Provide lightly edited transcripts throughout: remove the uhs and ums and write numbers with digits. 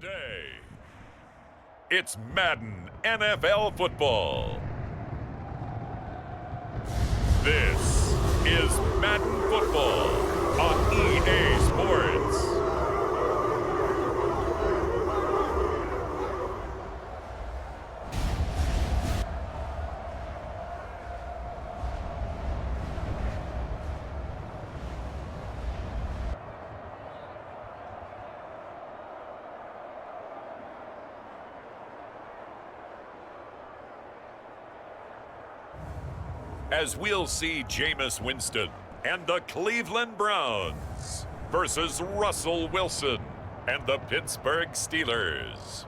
Today, it's Madden NFL football. This is Madden football on EA Sports. As we'll see Jameis Winston and the Cleveland Browns versus Russell Wilson and the Pittsburgh Steelers.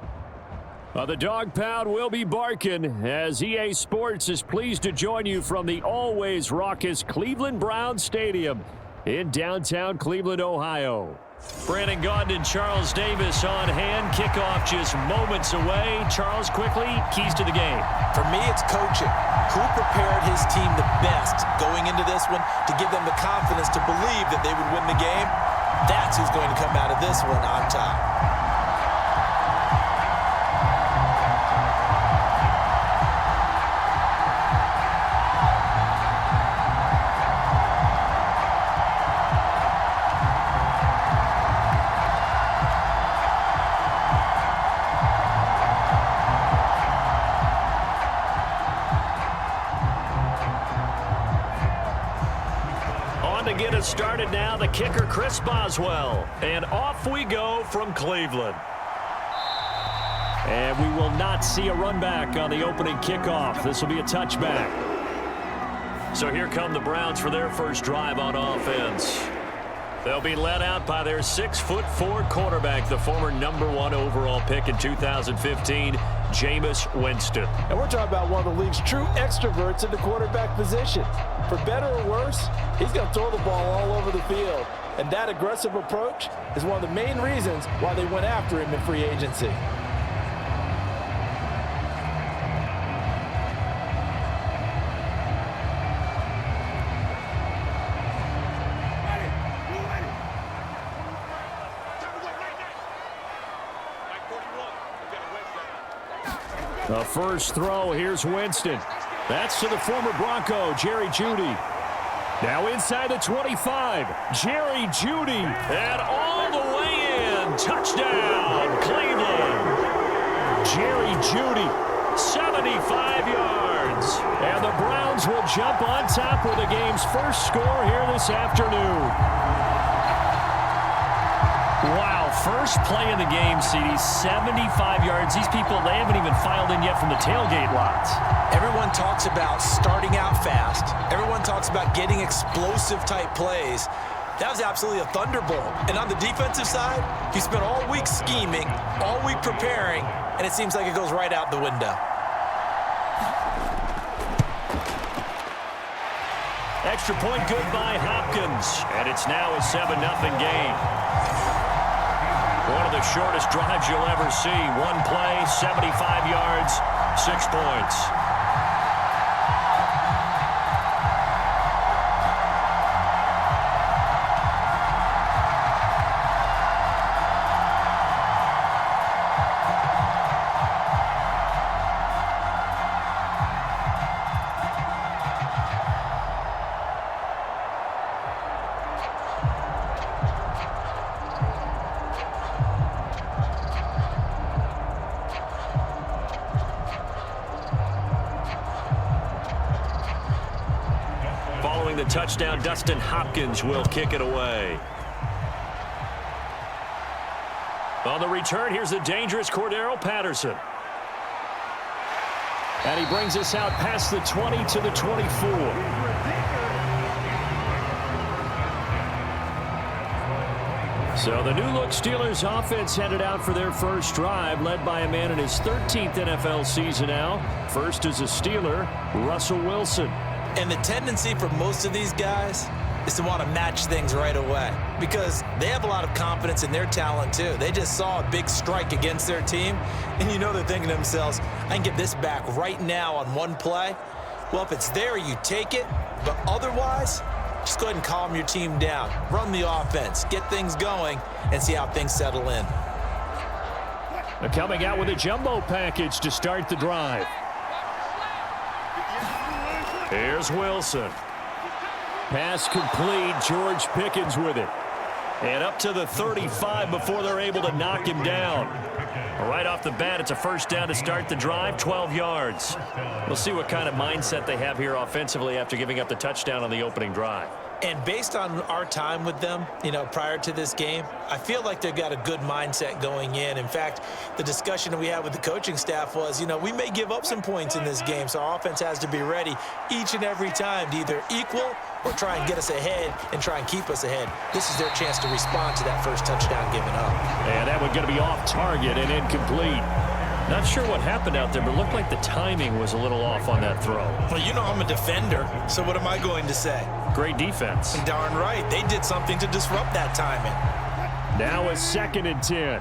The dog pound will be barking as EA Sports is pleased to join you from the always raucous Cleveland Browns Stadium in downtown Cleveland, Ohio. Brandon Gaudin and Charles Davis on hand. Kickoff just moments away. Charles, quickly, keys to the game. For me, it's coaching. Who prepared his team the best going into this one to give them the confidence to believe that they would win the game? That's who's going to come out of this one on top. Get us started now, the kicker Chris Boswell, and off we go from Cleveland. And we will not see a run back on the opening kickoff. This will be a touchback. So here come the Browns for their first drive on offense. They'll be led out by their 6'4" quarterback, the former #1 overall pick in 2015, Jameis Winston. And we're talking about one of the league's true extroverts in the quarterback position. For better or worse, he's going to throw the ball all over the field. And that aggressive approach is one of the main reasons why they went after him in free agency. The first throw, here's Winston. That's to the former Bronco, Jerry Jeudy. Now inside the 25, Jerry Jeudy, and all the way in. Touchdown, Cleveland. Jerry Jeudy, 75 yards. And the Browns will jump on top with the game's first score here this afternoon. Wow, first play of the game, CD, 75 yards. These people, they haven't even filed in yet from the tailgate lots. Everyone talks about starting out fast. Everyone talks about getting explosive-type plays. That was absolutely a thunderbolt. And on the defensive side, he spent all week scheming, all week preparing, and it seems like it goes right out the window. Extra point good by Hopkins, and it's now a 7-0 game. One of the shortest drives you'll ever see. One play, 75 yards, 6 points. The touchdown, Dustin Hopkins will kick it away. On the return, here's the dangerous Cordero Patterson. And he brings us out past the 20 to the 24. So the new-look Steelers offense headed out for their first drive, led by a man in his 13th NFL season now. First is a Steeler, Russell Wilson. And the tendency for most of these guys is to want to match things right away because they have a lot of confidence in their talent too. They just saw a big strike against their team, and you know they're thinking to themselves, I can get this back right now on one play. Well, if it's there, you take it, but otherwise, just go ahead and calm your team down. Run the offense, get things going, and see how things settle in. They're coming out with a jumbo package to start the drive. Here's Wilson. Pass complete. George Pickens with it. And up to the 35 before they're able to knock him down. Right off the bat, it's a first down to start the drive, 12 yards. We'll see what kind of mindset they have here offensively after giving up the touchdown on the opening drive. And based on our time with them, prior to this game, I feel like they've got a good mindset going in. In fact, the discussion that we had with the coaching staff was, we may give up some points in this game, so our offense has to be ready each and every time to either equal or try and get us ahead and try and keep us ahead. This is their chance to respond to that first touchdown given up. And that one's going to be off target and incomplete. Not sure what happened out there, but it looked like the timing was a little off on that throw. Well, I'm a defender, so what am I going to say? Great defense. Darn right. They did something to disrupt that timing. Now a 2nd and 10.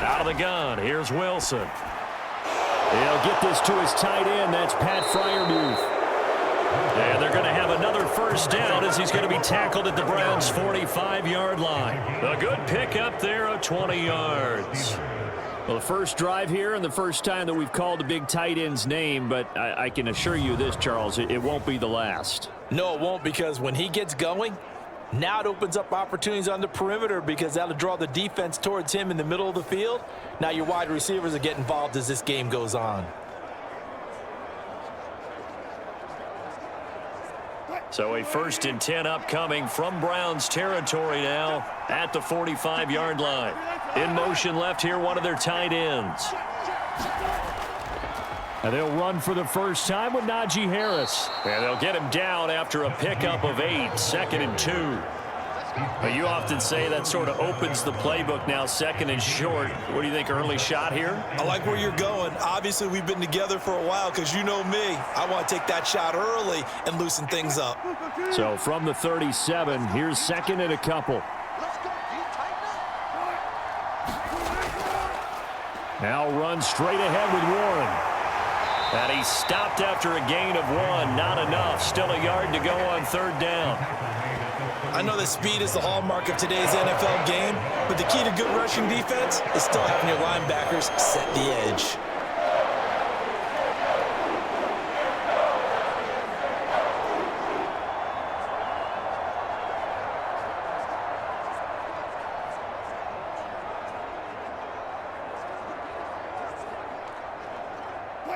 Out of the gun. Here's Wilson. He'll get this to his tight end. That's Pat Freiermuth. And they're going to have another first down as he's going to be tackled at the Browns' 45-yard line. A good pickup there of 20 yards. Well, the first drive here and the first time that we've called a big tight end's name, but I can assure you this, Charles, it won't be the last. No, it won't, because when he gets going, now it opens up opportunities on the perimeter because that'll draw the defense towards him in the middle of the field. Now your wide receivers will get involved as this game goes on. So a 1st and 10 upcoming from Browns territory now at the 45-yard line. In motion left here, one of their tight ends. And they'll run for the first time with Najee Harris. And they'll get him down after a pickup of 8, 2nd and 2. But you often say that sort of opens the playbook now, 2nd and short. What do you think, early shot here? I like where you're going. Obviously, we've been together for a while because you know me. I want to take that shot early and loosen things up. So from the 37, here's 2nd and a couple. Now run straight ahead with Warren. And he stopped after a gain of 1. Not enough. Still a yard to go on 3rd down. I know that speed is the hallmark of today's NFL game, but the key to good rushing defense is still having your linebackers set the edge.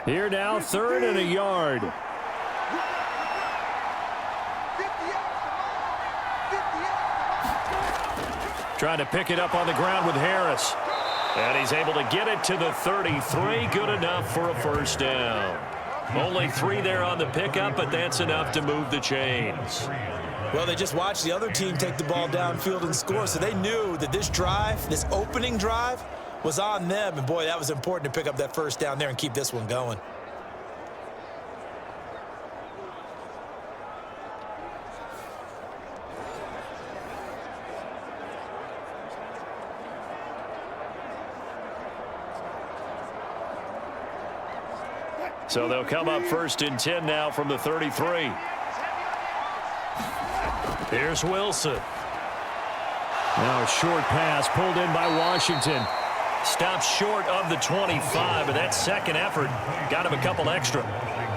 Here now, 3rd and a yard. Trying to pick it up on the ground with Harris. And he's able to get it to the 33. Good enough for a first down. Only 3 there on the pickup, but that's enough to move the chains. Well, they just watched the other team take the ball downfield and score, so they knew that this drive, this opening drive, was on them. And, boy, that was important to pick up that first down there and keep this one going. So they'll come up 1st and 10 now from the 33. Here's Wilson. Now a short pass pulled in by Washington. Stops short of the 25, but that second effort got him a couple extra.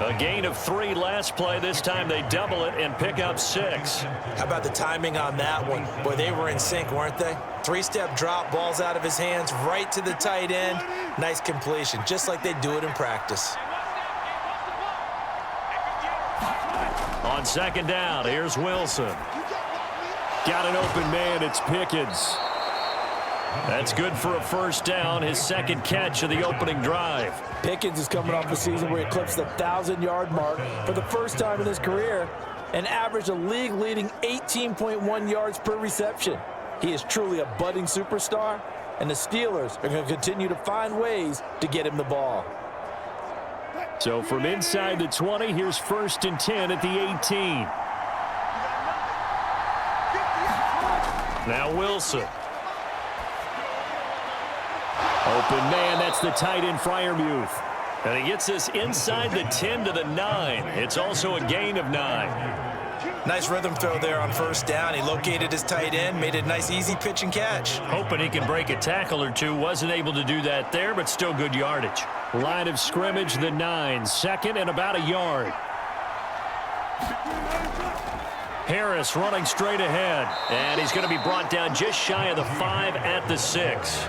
A gain of 3 last play. This time they double it and pick up 6. How about the timing on that one? Boy, they were in sync, weren't they? 3-step drop, balls out of his hands, right to the tight end. Nice completion, just like they do it in practice. On 2nd down, here's Wilson. Got an open man, it's Pickens. That's good for a first down, his 2nd catch of the opening drive. Pickens is coming off a season where he eclipsed the 1,000-yard mark for the first time in his career and averaged a league-leading 18.1 yards per reception. He is truly a budding superstar, and the Steelers are going to continue to find ways to get him the ball. So from inside the 20, here's 1st and 10 at the 18. Now Wilson. Open man, that's the tight end Freiermuth. And he gets this inside the 10 to the 9. It's also a gain of 9. Nice rhythm throw there on first down. He located his tight end, made a nice easy pitch and catch. Hoping he can break a tackle or two. Wasn't able to do that there, but still good yardage. Line of scrimmage, the 9. Second and about a yard. Harris running straight ahead. And he's going to be brought down just shy of the 5 at the 6.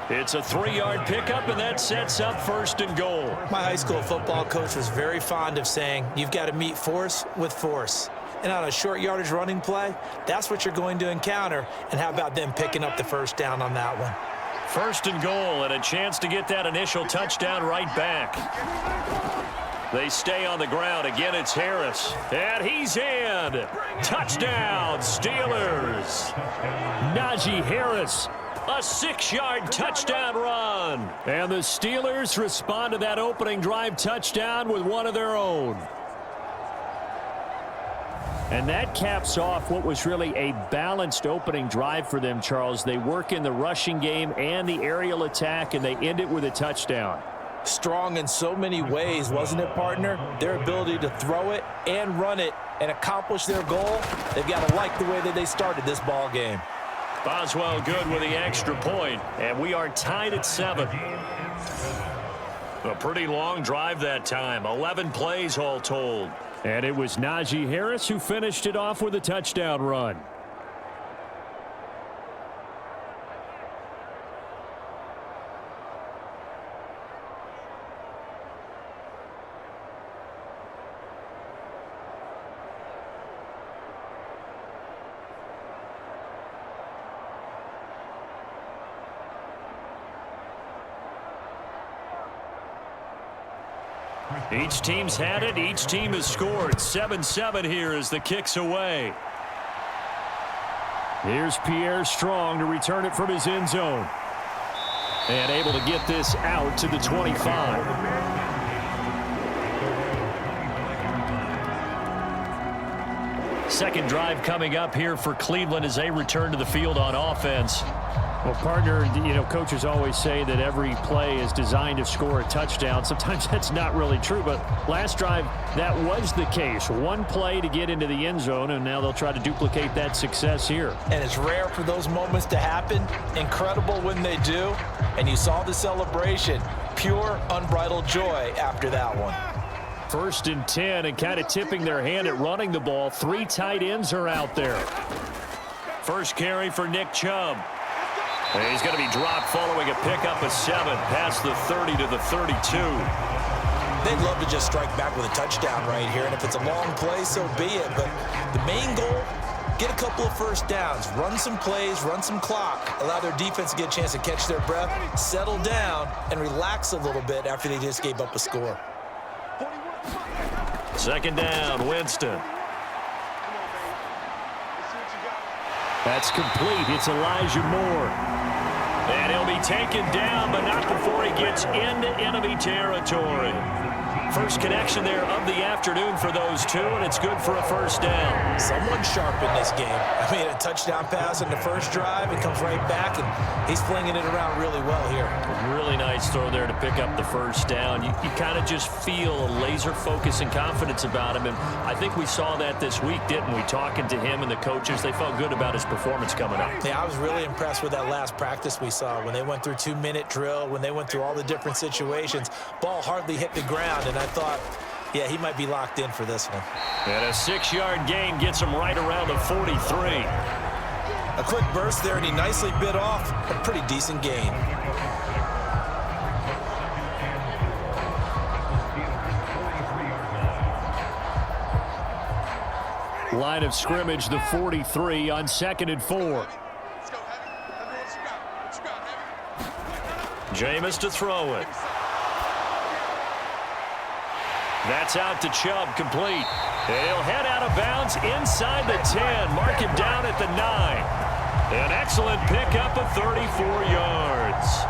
It's a 3-yard pickup, and that sets up first and goal. My high school football coach was very fond of saying, you've got to meet force with force. And on a short yardage running play, that's what you're going to encounter. And how about them picking up the first down on that one? First and goal, and a chance to get that initial touchdown right back. They stay on the ground. Again, it's Harris. And he's in. Touchdown, Steelers. Najee Harris, a 6-yard touchdown run. And the Steelers respond to that opening drive touchdown with one of their own. And that caps off what was really a balanced opening drive for them, Charles. They work in the rushing game and the aerial attack, and they end it with a touchdown. Strong in so many ways, wasn't it, partner? Their ability to throw it and run it and accomplish their goal, they've got to like the way that they started this ball game. Boswell good with the extra point, and we are tied at 7. A pretty long drive that time, 11 plays all told. And it was Najee Harris who finished it off with a touchdown run. Each team's had it. Each team has scored. 7-7 here as the kick's away. Here's Pierre Strong to return it from his end zone. And able to get this out to the 25. Second drive coming up here for Cleveland as they return to the field on offense. Well, partner, you know, coaches always say that every play is designed to score a touchdown. Sometimes that's not really true, but last drive, that was the case. One play to get into the end zone, and now they'll try to duplicate that success here. And it's rare for those moments to happen. Incredible when they do. And you saw the celebration. Pure, unbridled joy after that one. First and 10, and kind of tipping their hand at running the ball. 3 tight ends are out there. First carry for Nick Chubb. And he's going to be dropped following a pickup of 7 past the 30 to the 32. They'd love to just strike back with a touchdown right here, and if it's a long play, so be it. But the main goal, get a couple of first downs, run some plays, run some clock, allow their defense to get a chance to catch their breath, settle down, and relax a little bit after they just gave up a score. Second down, Winston. That's complete. It's Elijah Moore. And he'll be taken down, but not before he gets into enemy territory. First connection there of the afternoon for those two, and it's good for a first down. Someone sharp in this game. I mean, a touchdown pass in the first drive. It comes right back, and he's flinging it around really well here. Really nice throw there to pick up the first down. You kind of just feel a laser focus and confidence about him, and I think we saw that this week, didn't we? Talking to him and the coaches, they felt good about his performance coming up. Yeah, I was really impressed with that last practice we saw when they went through 2-minute drill, when they went through all the different situations. Ball hardly hit the ground, and I thought, yeah, he might be locked in for this one. And a 6-yard gain gets him right around the 43. A quick burst there, and he nicely bit off a pretty decent gain. Line of scrimmage, the 43 on 2nd and 4. Jameis to throw it. That's out to Chubb, complete. And he'll head out of bounds inside the 10. Mark him down at the 9. An excellent pickup of 34 yards.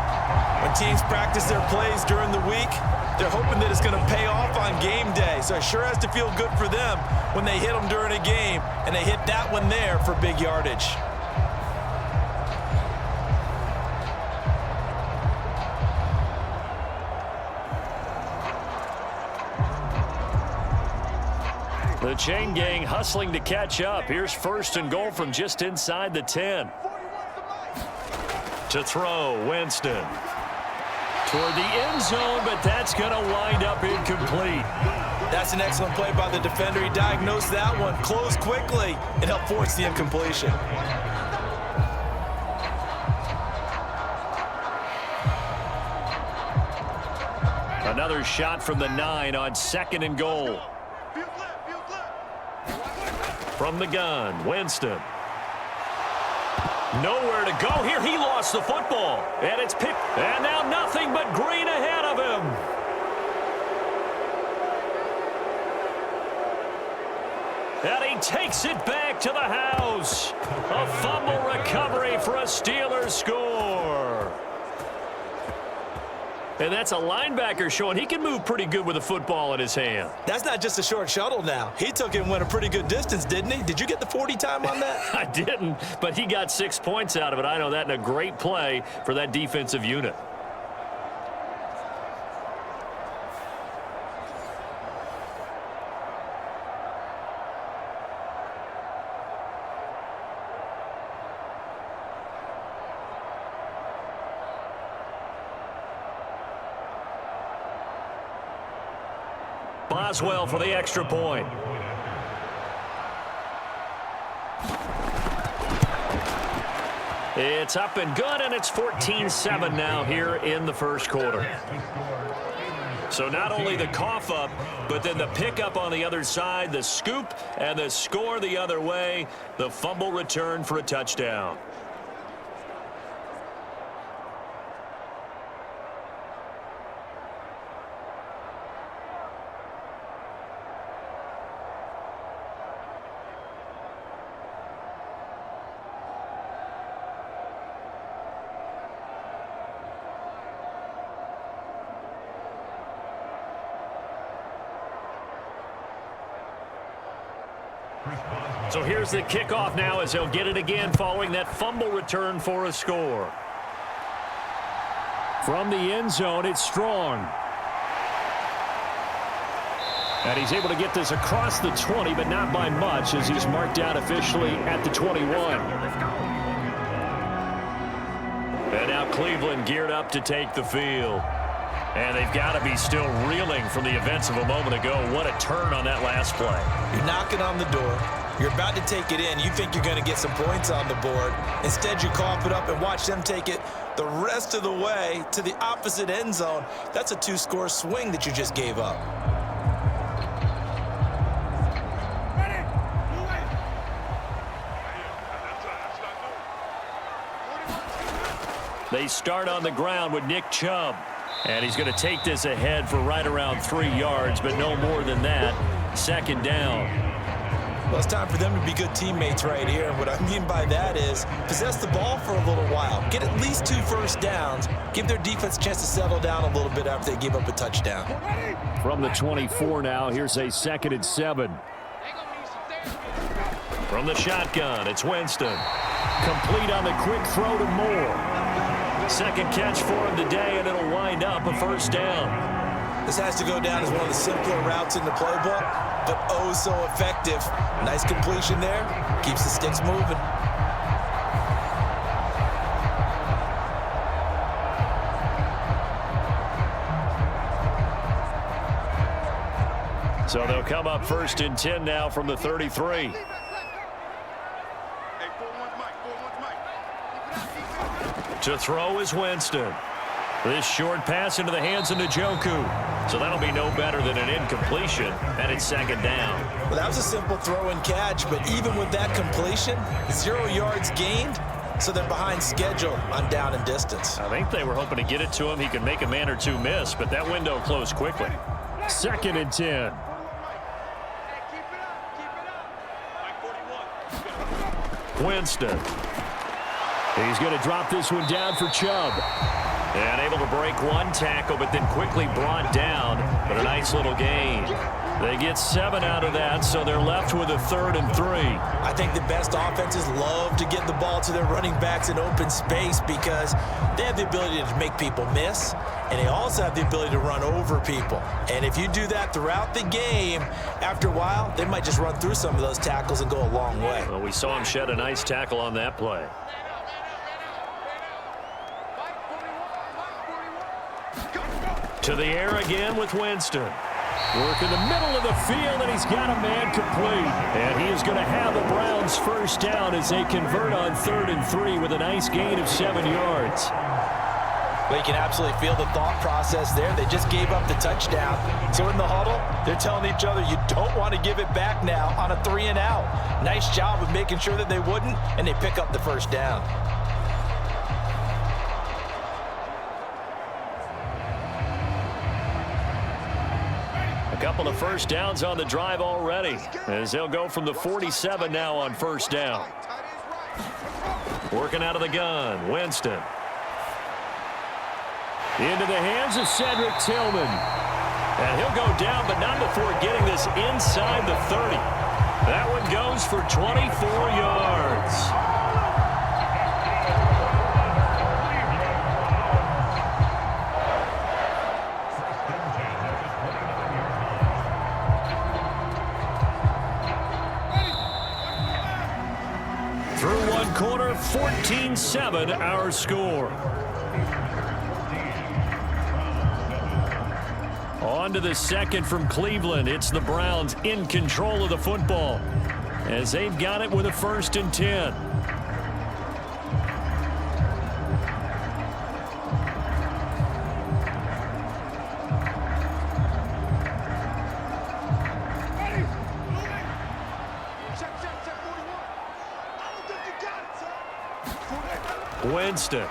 When teams practice their plays during the week, they're hoping that it's going to pay off on game day. So it sure has to feel good for them when they hit them during a game, and they hit that one there for big yardage. The The chain gang hustling to catch up. Here's 1st and goal from just inside the 10. To throw, Winston. Toward the end zone, but that's going to wind up incomplete. That's an excellent play by the defender. He diagnosed that one, closed quickly, and helped force the incompletion. Another shot from the 9 on 2nd and goal. From the gun, Winston. Nowhere to go here. He lost the football. And it's picked. And now nothing but green ahead of him. And he takes it back to the house. A fumble recovery for a Steelers score. And that's a linebacker showing he can move pretty good with a football in his hand. That's not just a short shuttle now. He took it and went a pretty good distance, didn't he? Did you get the 40 time on that? I didn't, but he got 6 points out of it. I know that, in a great play for that defensive unit. Boswell for the extra point. It's up and good, and it's 14-7 now here in the first quarter. So not only the cough up, but then the pickup on the other side, the scoop, and the score the other way. The fumble return for a touchdown. So here's the kickoff now as he'll get it again following that fumble return for a score. From the end zone, it's Strong. And he's able to get this across the 20, but not by much, as he's marked out officially at the 21. And now Cleveland geared up to take the field. And they've got to be still reeling from the events of a moment ago. What a turn on that last play. You're knocking on the door. You're about to take it in. You think you're going to get some points on the board. Instead, you cough it up and watch them take it the rest of the way to the opposite end zone. That's a 2-score swing that you just gave up. They start on the ground with Nick Chubb. And he's going to take this ahead for right around 3 yards, but no more than that. 2nd down. Well, it's time for them to be good teammates right here. And what I mean by that is possess the ball for a little while. Get at least 2 first downs. Give their defense a chance to settle down a little bit after they give up a touchdown. From the 24 now, here's a 2nd and 7. From the shotgun, it's Winston. Complete on the quick throw to Moore. 2nd catch for him today, and it'll wind up a 1st down. This has to go down as one of the simpler routes in the playbook, but oh so effective. Nice completion there. Keeps the sticks moving. So they'll come up 1st and 10 now from the 33. To throw is Winston. This short pass into the hands of Njoku. So that'll be no better than an incompletion, and it's 2nd down. Well, that was a simple throw and catch, but even with that completion, 0 yards gained, so they're behind schedule on down and distance. I think they were hoping to get it to him. He could make a man or two miss, but that window closed quickly. 2nd and 10. Winston. He's going to drop this one down for Chubb. And able to break one tackle, but then quickly brought down. But a nice little gain. They get 7 out of that, so they're left with a 3rd and 3. I think the best offenses love to get the ball to their running backs in open space because they have the ability to make people miss, and they also have the ability to run over people. And if you do that throughout the game, after a while, they might just run through some of those tackles and go a long way. Well, we saw him shed a nice tackle on that play. To the air again with Winston. Work in the middle of the field, and he's got a man complete. And he is going to have the Browns first down as they convert on 3rd and 3 with a nice gain of 7 yards. Well, you can absolutely feel the thought process there. They just gave up the touchdown. So in the huddle, they're telling each other, you don't want to give it back now on a 3-and-out. Nice job of making sure that they wouldn't, and they pick up the first down. Couple of first downs on the drive already, as they'll go from the 47 now on first down. Working out of the gun, Winston. Into the hands of Cedric Tillman. And he'll go down, but not before getting this inside the 30. That one goes for 24 yards. Through one quarter, 14-7 our score. On to the second from Cleveland. It's the Browns in control of the football as they've got it with a 1st and 10. Winston.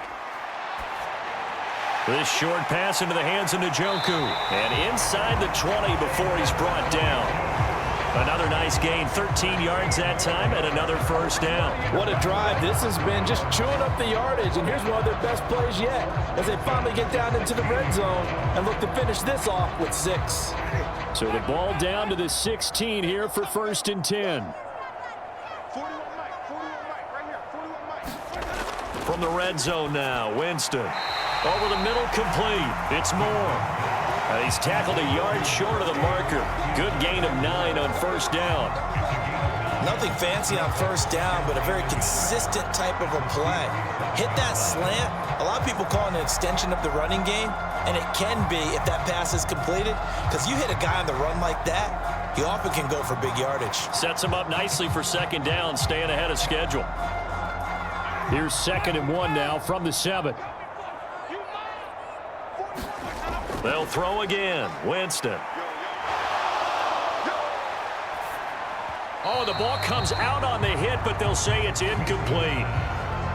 This short pass into the hands of Njoku. And inside the 20 before he's brought down. Another nice gain, 13 yards that time, and another first down. What a drive this has been, just chewing up the yardage. And here's one of their best plays yet as they finally get down into the red zone and look to finish this off with 6. So the ball down to the 16 here for 1st and 10. From the red zone now, Winston. Over the middle, complete. It's Moore. And he's tackled a yard short of the marker. Good gain of 9 on first down. Nothing fancy on first down, but a very consistent type of a play. Hit that slant. A lot of people call it an extension of the running game, and it can be if that pass is completed, because you hit a guy on the run like that, he often can go for big yardage. Sets him up nicely for 2nd down, staying ahead of schedule. Here's 2nd and 1 now from the 7. They'll throw again. Winston. Oh, the ball comes out on the hit, but they'll say it's incomplete.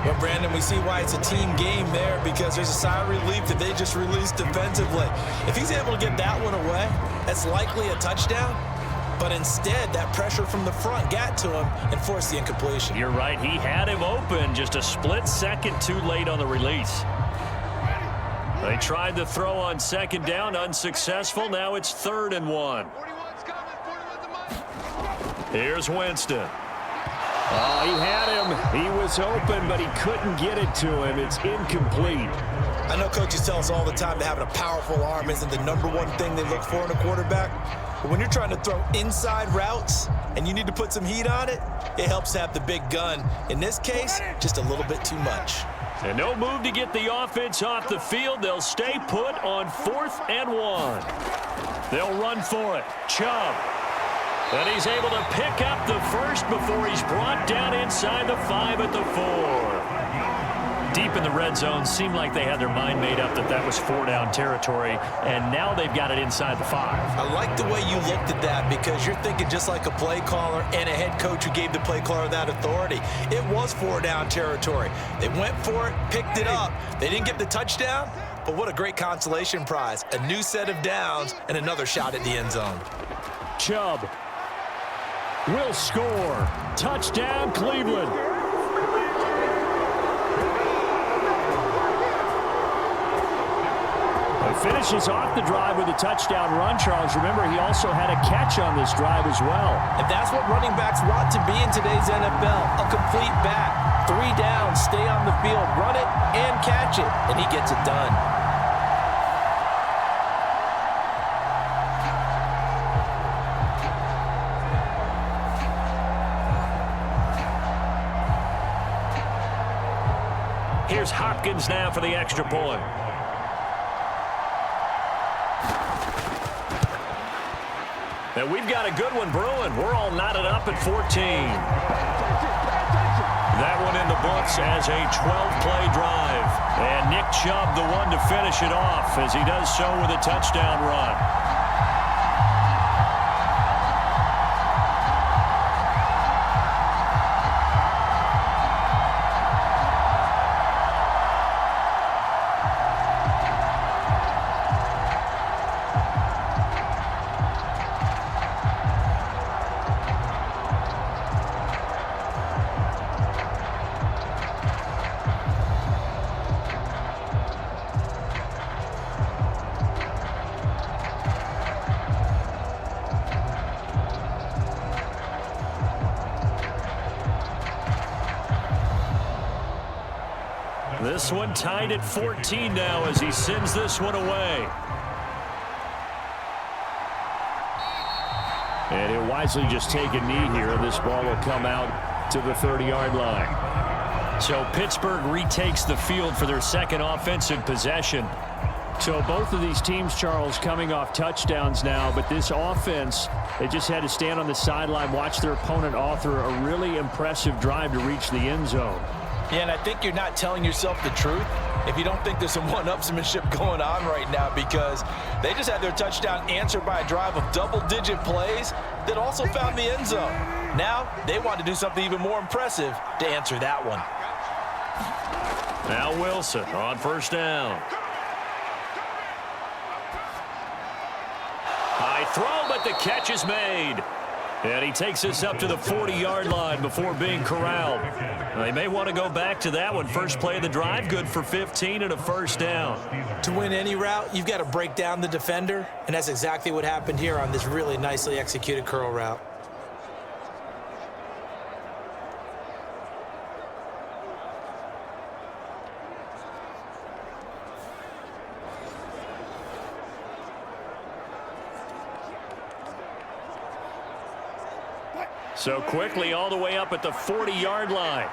Well, Brandon, we see why it's a team game there, because there's a sigh of relief that they just released defensively. If he's able to get that one away, that's likely a touchdown. But instead, that pressure from the front got to him and forced the incompletion. You're right. He had him open, just a split second too late on the release. They tried to throw on 2nd down, unsuccessful. Now it's 3rd and 1. Here's Winston. Oh, he had him. He was open, but he couldn't get it to him. It's incomplete. I know coaches tell us all the time that having a powerful arm isn't the #1 thing they look for in a quarterback. But when you're trying to throw inside routes and you need to put some heat on it, it helps to have the big gun. In this case, just a little bit too much. And no move to get the offense off the field. They'll stay put on 4th and 1. They'll run for it. Chubb. And he's able to pick up the first before he's brought down inside the 5 at the 4. Deep in the red zone, seemed like they had their mind made up that that was 4-down territory, and now they've got it inside the 5. I like the way you looked at that, because you're thinking just like a play caller and a head coach who gave the play caller that authority. It was 4-down territory. They went for it, picked it up. They didn't get the touchdown, but what a great consolation prize. A new set of downs and another shot at the end zone. Chubb will score. Touchdown, Cleveland. finishes off the drive with a touchdown run, Charles. Remember, he also had a catch on this drive as well. And that's what running backs want to be in today's NFL, a complete back. 3 downs, stay on the field, run it, and catch it, and he gets it done. Here's Hopkins now for the extra point. And we've got a good one brewing. We're all knotted up at 14. That one in the books as a 12-play drive. And Nick Chubb, the one to finish it off, as he does so with a touchdown run. This one tied at 14 now as he sends this one away. And he'll wisely just take a knee here, and this ball will come out to the 30-yard line. So Pittsburgh retakes the field for their second offensive possession. So both of these teams, Charles, coming off touchdowns now, but this offense, they just had to stand on the sideline, watch their opponent author a really impressive drive to reach the end zone. Yeah, and I think you're not telling yourself the truth if you don't think there's some one-upsmanship going on right now, because they just had their touchdown answered by a drive of double-digit plays that also found the end zone. Now they want to do something even more impressive to answer that one. Now Wilson on first down. High throw, but the catch is made. And he takes this up to the 40-yard line before being corralled. They may want to go back to that one. First play of the drive, good for 15 and a first down. To win any route, you've got to break down the defender, and that's exactly what happened here on this really nicely executed curl route. So quickly all the way up at the 40-yard line.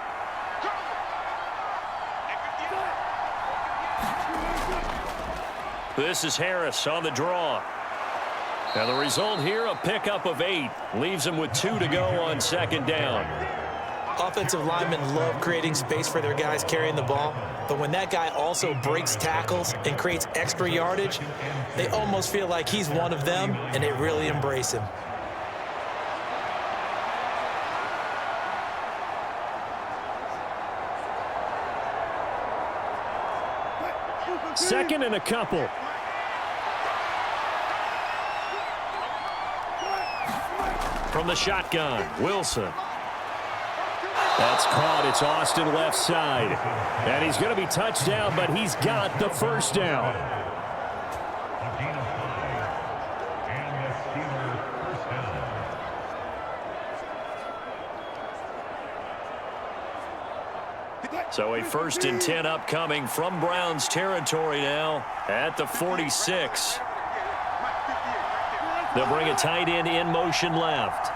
This is Harris on the draw. And the result here, a pickup of 8. Leaves him with 2 to go on second down. Offensive linemen love creating space for their guys carrying the ball, but when that guy also breaks tackles and creates extra yardage, they almost feel like he's one of them, and they really embrace him. Second and a couple. From the shotgun, Wilson. That's caught. It's Austin left side. And he's going to be touched down, but he's got the first down. So a 1st and 10 upcoming from Browns territory now at the 46. They'll bring a tight end in motion left.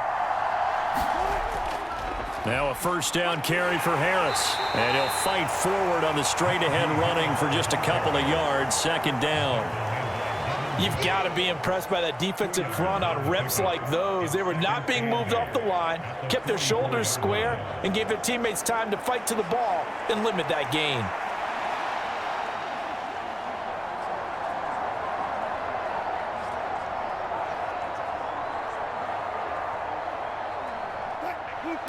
Now a first down carry for Harris. And he'll fight forward on the straight ahead running for just a couple of yards. Second down. You've got to be impressed by that defensive front on reps like those. They were not being moved off the line, kept their shoulders square, and gave their teammates time to fight to the ball and limit that gain.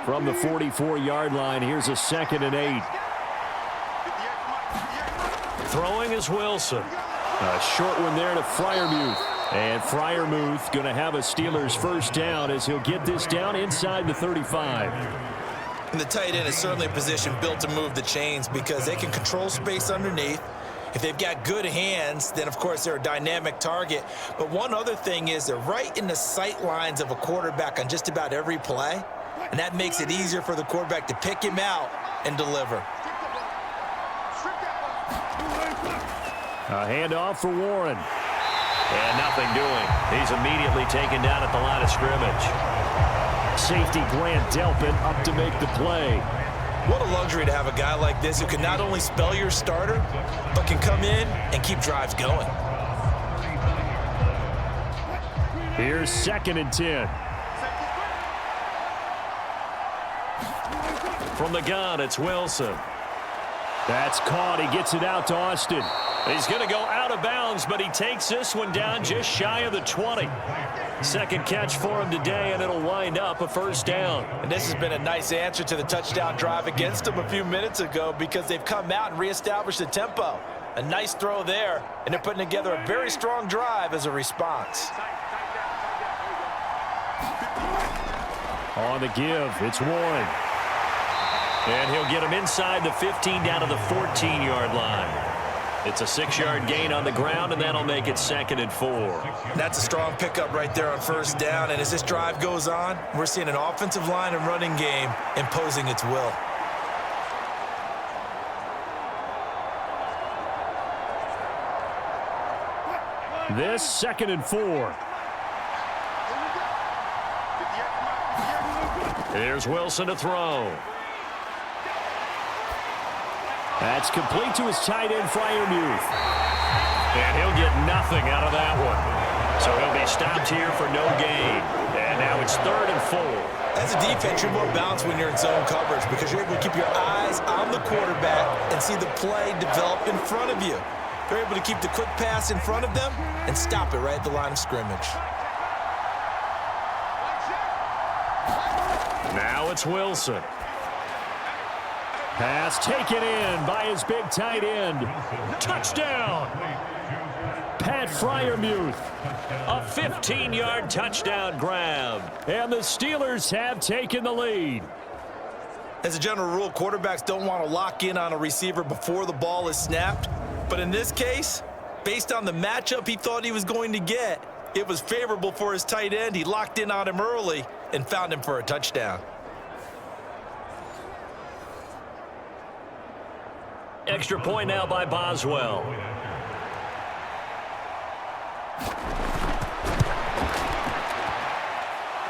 From the 44-yard line, here's a 2nd and 8. Throwing is Wilson. A short one there to Freiermuth. And Freiermuth going to have a Steelers first down as he'll get this down inside the 35. And the tight end is certainly a position built to move the chains because they can control space underneath, If they've got good hands, then, of course, they're a dynamic target. But one other thing is they're right in the sight lines of a quarterback on just about every play, and that makes it easier for the quarterback to pick him out and deliver. A handoff for Warren. And nothing doing. He's immediately taken down at the line of scrimmage. Safety Grant Delpit up to make the play. What a luxury to have a guy like this who can not only spell your starter, but can come in and keep drives going. Here's 2nd and 10. From the gun, it's Wilson. That's caught. He gets it out to Austin. He's going to go out of bounds, but he takes this one down just shy of the 20. Second catch for him today, and it'll wind up a first down. And this has been a nice answer to the touchdown drive against them a few minutes ago because they've come out and reestablished the tempo. A nice throw there, and they're putting together a very strong drive as a response. On the give, it's Warren. And he'll get him inside the 15 down to the 14-yard line. It's a 6-yard gain on the ground, and that'll make it 2nd and 4. That's a strong pickup right there on first down, and as this drive goes on, we're seeing an offensive line and running game imposing its will. This 2nd and 4. Here's Wilson to throw. That's complete to his tight end, Freiermuth. And he'll get nothing out of that one. So he'll be stopped here for no gain. And now it's 3rd and 4. As a defense, you're more balanced when you're in zone coverage because you're able to keep your eyes on the quarterback and see the play develop in front of you. They're able to keep the quick pass in front of them and stop it right at the line of scrimmage. Now it's Wilson. Pass taken in by his big tight end. Touchdown! Pat Freiermuth. A 15-yard touchdown grab. And the Steelers have taken the lead. As a general rule, quarterbacks don't want to lock in on a receiver before the ball is snapped. But in this case, based on the matchup he thought he was going to get, it was favorable for his tight end. He locked in on him early and found him for a touchdown. Extra point now by Boswell.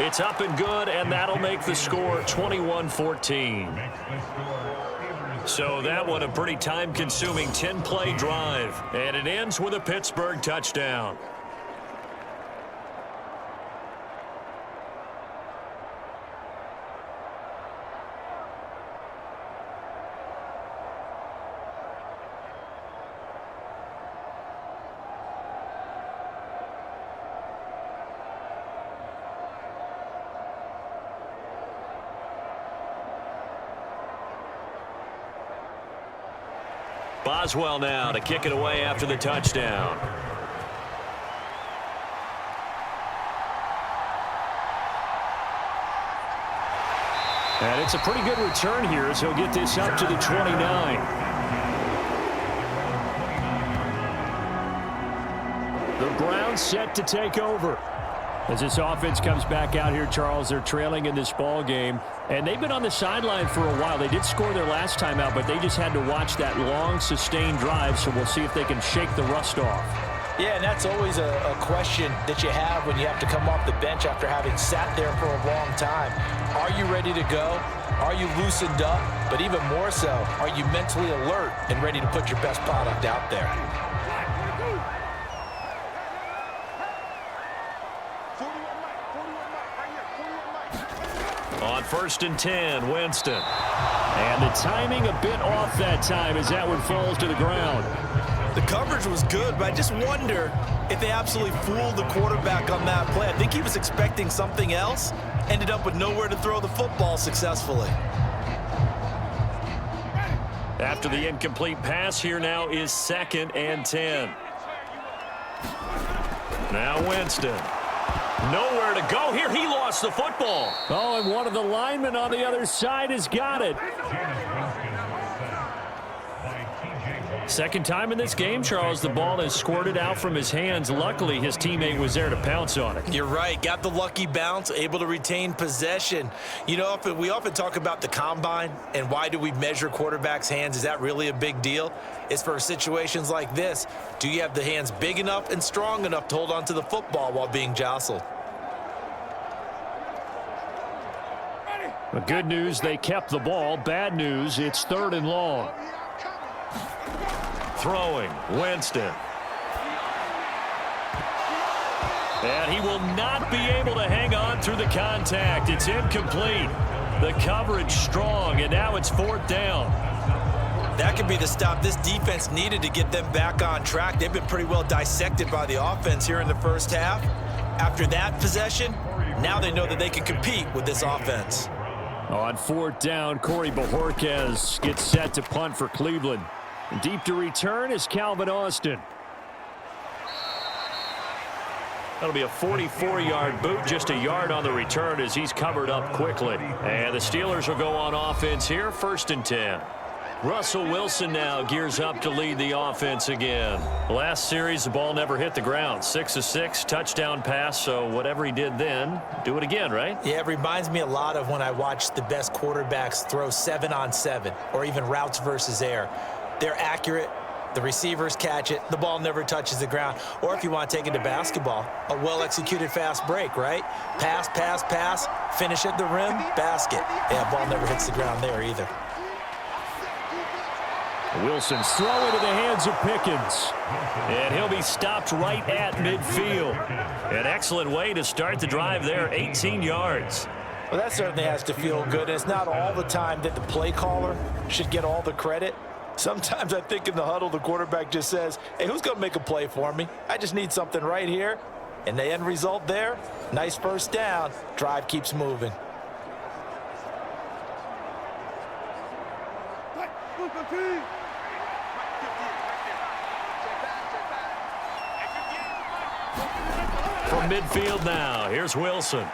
It's up and good, and that'll make the score 21-14. So that one a pretty time-consuming 10-play drive, and it ends with a Pittsburgh touchdown. Boswell now to kick it away after the touchdown. And it's a pretty good return here as he'll get this up to the 29. The Browns set to take over. As this offense comes back out here, Charles, they're trailing in this ball game. And they've been on the sideline for a while. They did score their last time out, but they just had to watch that long, sustained drive, so we'll see if they can shake the rust off. Yeah, and that's always a question that you have when you have to come off the bench after having sat there for a long time. Are you ready to go? Are you loosened up? But even more so, are you mentally alert and ready to put your best product out there? On 1st and 10, Winston. And the timing a bit off that time as that one falls to the ground. The coverage was good, but I just wonder if they absolutely fooled the quarterback on that play. I think he was expecting something else, ended up with nowhere to throw the football successfully. After the incomplete pass, here now is 2nd and 10. Now Winston. Nowhere to go here. He lost the football. Oh, and one of the linemen on the other side has got it. Second time in this game, Charles, the ball has squirted out from his hands. Luckily, his teammate was there to pounce on it. You're right. Got the lucky bounce, able to retain possession. You know, we often talk about the combine and why do we measure quarterbacks' hands. Is that really a big deal? It's for situations like this. Do you have the hands big enough and strong enough to hold on to the football while being jostled? But good news, they kept the ball. Bad news, it's 3rd and long. Throwing, Winston. And he will not be able to hang on through the contact. It's incomplete. The coverage strong, and now it's 4th down. That could be the stop this defense needed to get them back on track. They've been pretty well dissected by the offense here in the first half. After that possession, now they know that they can compete with this offense. On 4th down, Corey Bojorquez gets set to punt for Cleveland. Deep to return is Calvin Austin. That'll be a 44-yard boot, just a yard on the return as he's covered up quickly. And the Steelers will go on offense here, 1st and 10. Russell Wilson now gears up to lead the offense again. Last series, the ball never hit the ground. 6 of 6, touchdown pass, so whatever he did then, do it again, right? Yeah, it reminds me a lot of when I watched the best quarterbacks throw 7-on-7 or even routes versus air. They're accurate. The receivers catch it. The ball never touches the ground. Or if you want to take it to basketball, a well-executed fast break, right? Pass, pass, pass, finish at the rim, basket. Yeah, ball never hits the ground there either. Wilson's throw into the hands of Pickens. And he'll be stopped right at midfield. An excellent way to start the drive there, 18 yards. Well, that certainly has to feel good. And it's not all the time that the play caller should get all the credit. Sometimes I think in the huddle, the quarterback just says, hey, who's going to make a play for me? I just need something right here. And the end result there, nice first down. Drive keeps moving. From midfield now, here's Wilson.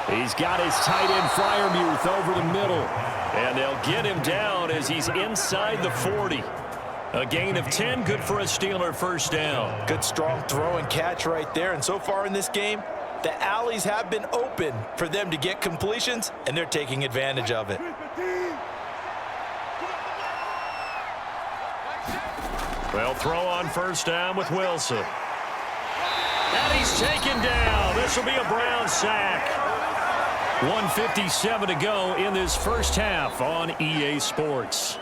He's got his tight end Freiermuth over the middle. And they'll get him down as he's inside the 40. A gain of 10, good for a Steeler first down. Good strong throw and catch right there. And so far in this game, the alleys have been open for them to get completions, and they're taking advantage of it. Well, throw on first down with Wilson. And he's taken down. This will be a Brown sack. 1:57 to go in this first half on EA Sports.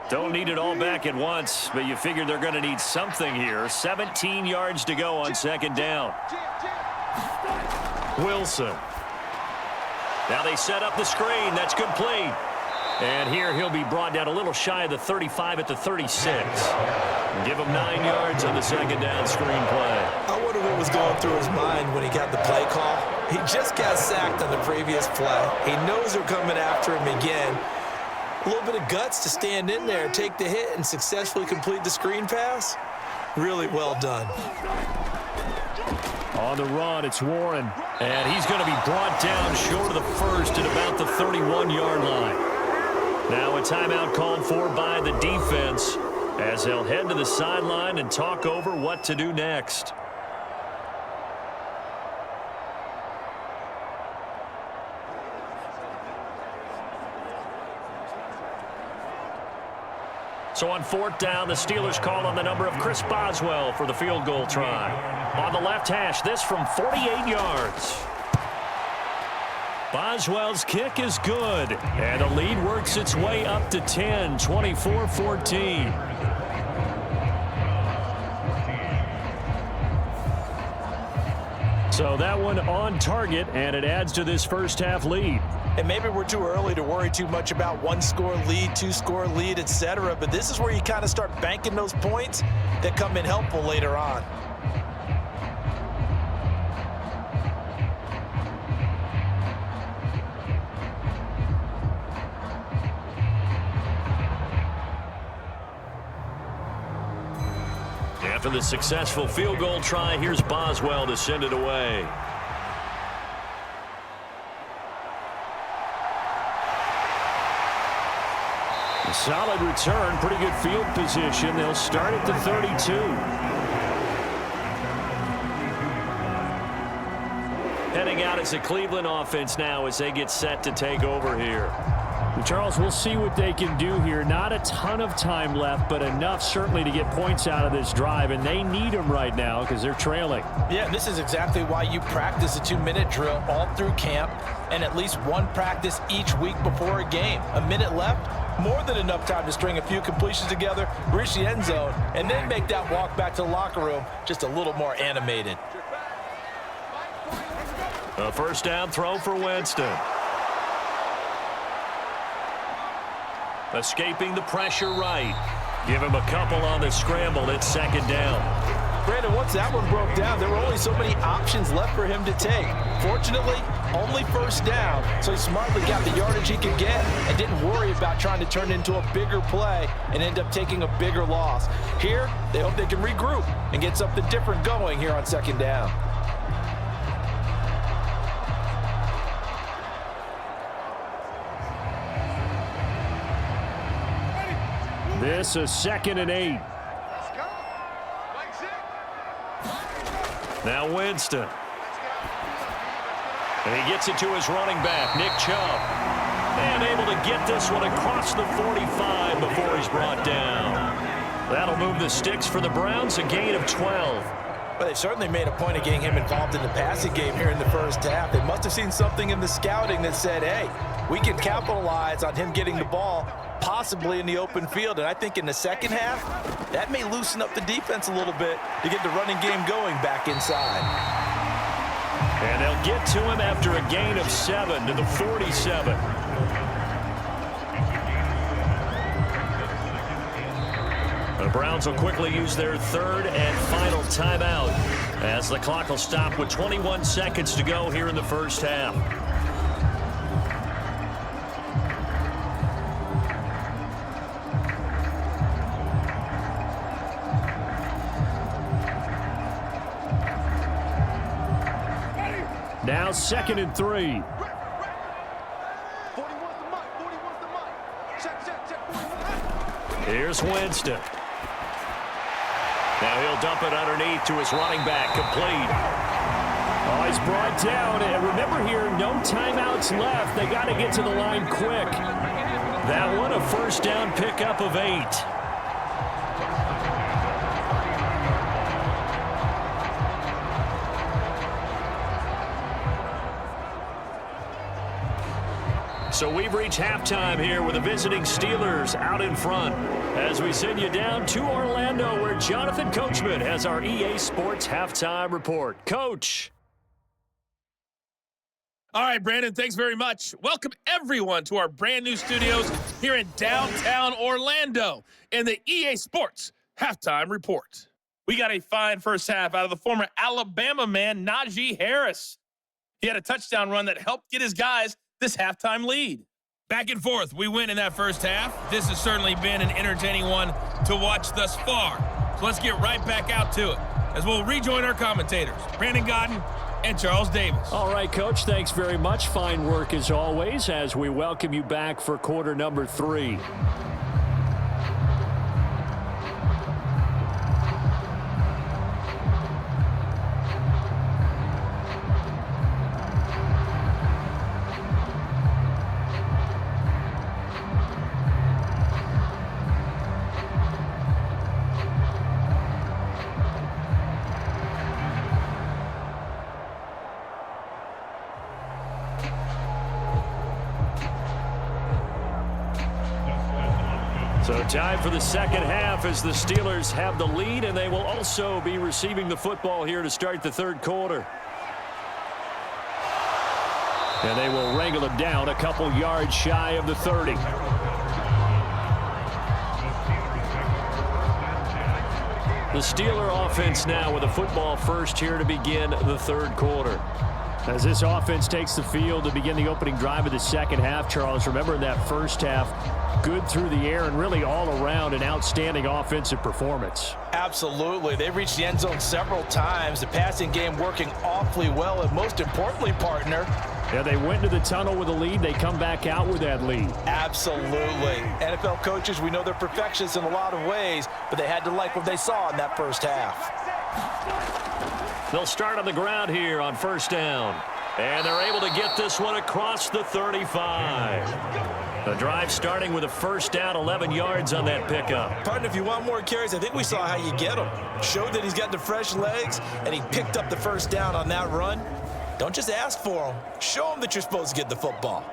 Don't need it all back at once, but you figure they're going to need something here. 17 yards to go on second down. Wilson. Now they set up the screen. That's complete. And here he'll be brought down a little shy of the 35 at the 36. Give him 9 yards on the second down screen play. I wonder what was going through his mind when he got the play call. He just got sacked on the previous play. He knows they're coming after him again. A little bit of guts to stand in there, take the hit, and successfully complete the screen pass. Really well done. On the run, it's Warren. And he's going to be brought down short of the first at about the 31-yard line. Now a timeout called for by the defense as they'll head to the sideline and talk over what to do next. So on fourth down, the Steelers call on the number of Chris Boswell for the field goal try. On the left hash, this from 48 yards. Boswell's kick is good, and the lead works its way up to 10, 24-14. So that one on target, and it adds to this first half lead. And maybe we're too early to worry too much about one-score lead, two-score lead, etc. But this is where you kind of start banking those points that come in helpful later on. After the successful field goal try, here's Boswell to send it away. A solid return, pretty good field position. They'll start at the 32. Heading out as a Cleveland offense now as they get set to take over here. Charles, we'll see what they can do here. Not a ton of time left, but enough certainly to get points out of this drive, and they need them right now because they're trailing. Yeah, this is exactly why you practice a 2-minute drill all through camp and at least one practice each week before a game. A minute left, more than enough time to string a few completions together, reach the end zone, and then make that walk back to the locker room just a little more animated. A first down throw for Winston. Escaping the pressure right. Give him a couple on the scramble. It's second down. Brandon, once that one broke down, there were only so many options left for him to take. Fortunately, only first down, so he smartly got the yardage he could get and didn't worry about trying to turn it into a bigger play and end up taking a bigger loss. Here, they hope they can regroup and get something different going here on second down. This is 2nd and 8. Now Winston. And he gets it to his running back, Nick Chubb. And able to get this one across the 45 before he's brought down. That'll move the sticks for the Browns, a gain of 12. Well, they certainly made a point of getting him involved in the passing game here in the first half. They must have seen something in the scouting that said, hey, we can capitalize on him getting the ball, possibly in the open field. And I think in the second half, that may loosen up the defense a little bit to get the running game going back inside. And they'll get to him after a gain of 7 to the 47. The Browns will quickly use their third and final timeout as the clock will stop with 21 seconds to go here in the first half. Now 2nd and 3. Here's Winston. Now he'll dump it underneath to his running back, complete. Oh, he's brought down. And remember here, no timeouts left. They got to get to the line quick. That one, a first down pickup of 8. So we've reached halftime here with the visiting Steelers out in front as we send you down to Orlando where Jonathan Coachman has our EA Sports halftime report. Coach. All right, Brandon, thanks very much. Welcome, everyone, to our brand new studios here in downtown Orlando in the EA Sports halftime report. We got a fine first half out of the former Alabama man, Najee Harris. He had a touchdown run that helped get his guys this halftime lead. Back and forth, we win in that first half. This has certainly been an entertaining one to watch thus far. So let's get right back out to it as we'll rejoin our commentators, Brandon Godden and Charles Davis. All right, Coach, thanks very much. Fine work as always as we welcome you back for quarter number 3. So time for the second half as the Steelers have the lead, and they will also be receiving the football here to start the third quarter. And they will wrangle it down a couple yards shy of the 30. The Steeler offense now with a football first here to begin the third quarter. As this offense takes the field to begin the opening drive of the second half, Charles, remember in that first half, good through the air and really all around an outstanding offensive performance. Absolutely. They reached the end zone several times. The passing game working awfully well, and most importantly, partner, yeah, they went to the tunnel with a lead. They come back out with that lead. Absolutely. NFL coaches, we know they're perfectionists in a lot of ways, but they had to like what they saw in that first half. They'll start on the ground here on first down. And they're able to get this one across the 35. The drive starting with a first down, 11 yards on that pickup. Partner, if you want more carries, I think we saw how you get him. Showed that he's got the fresh legs, and he picked up the first down on that run. Don't just ask for him. Show him that you're supposed to get the football.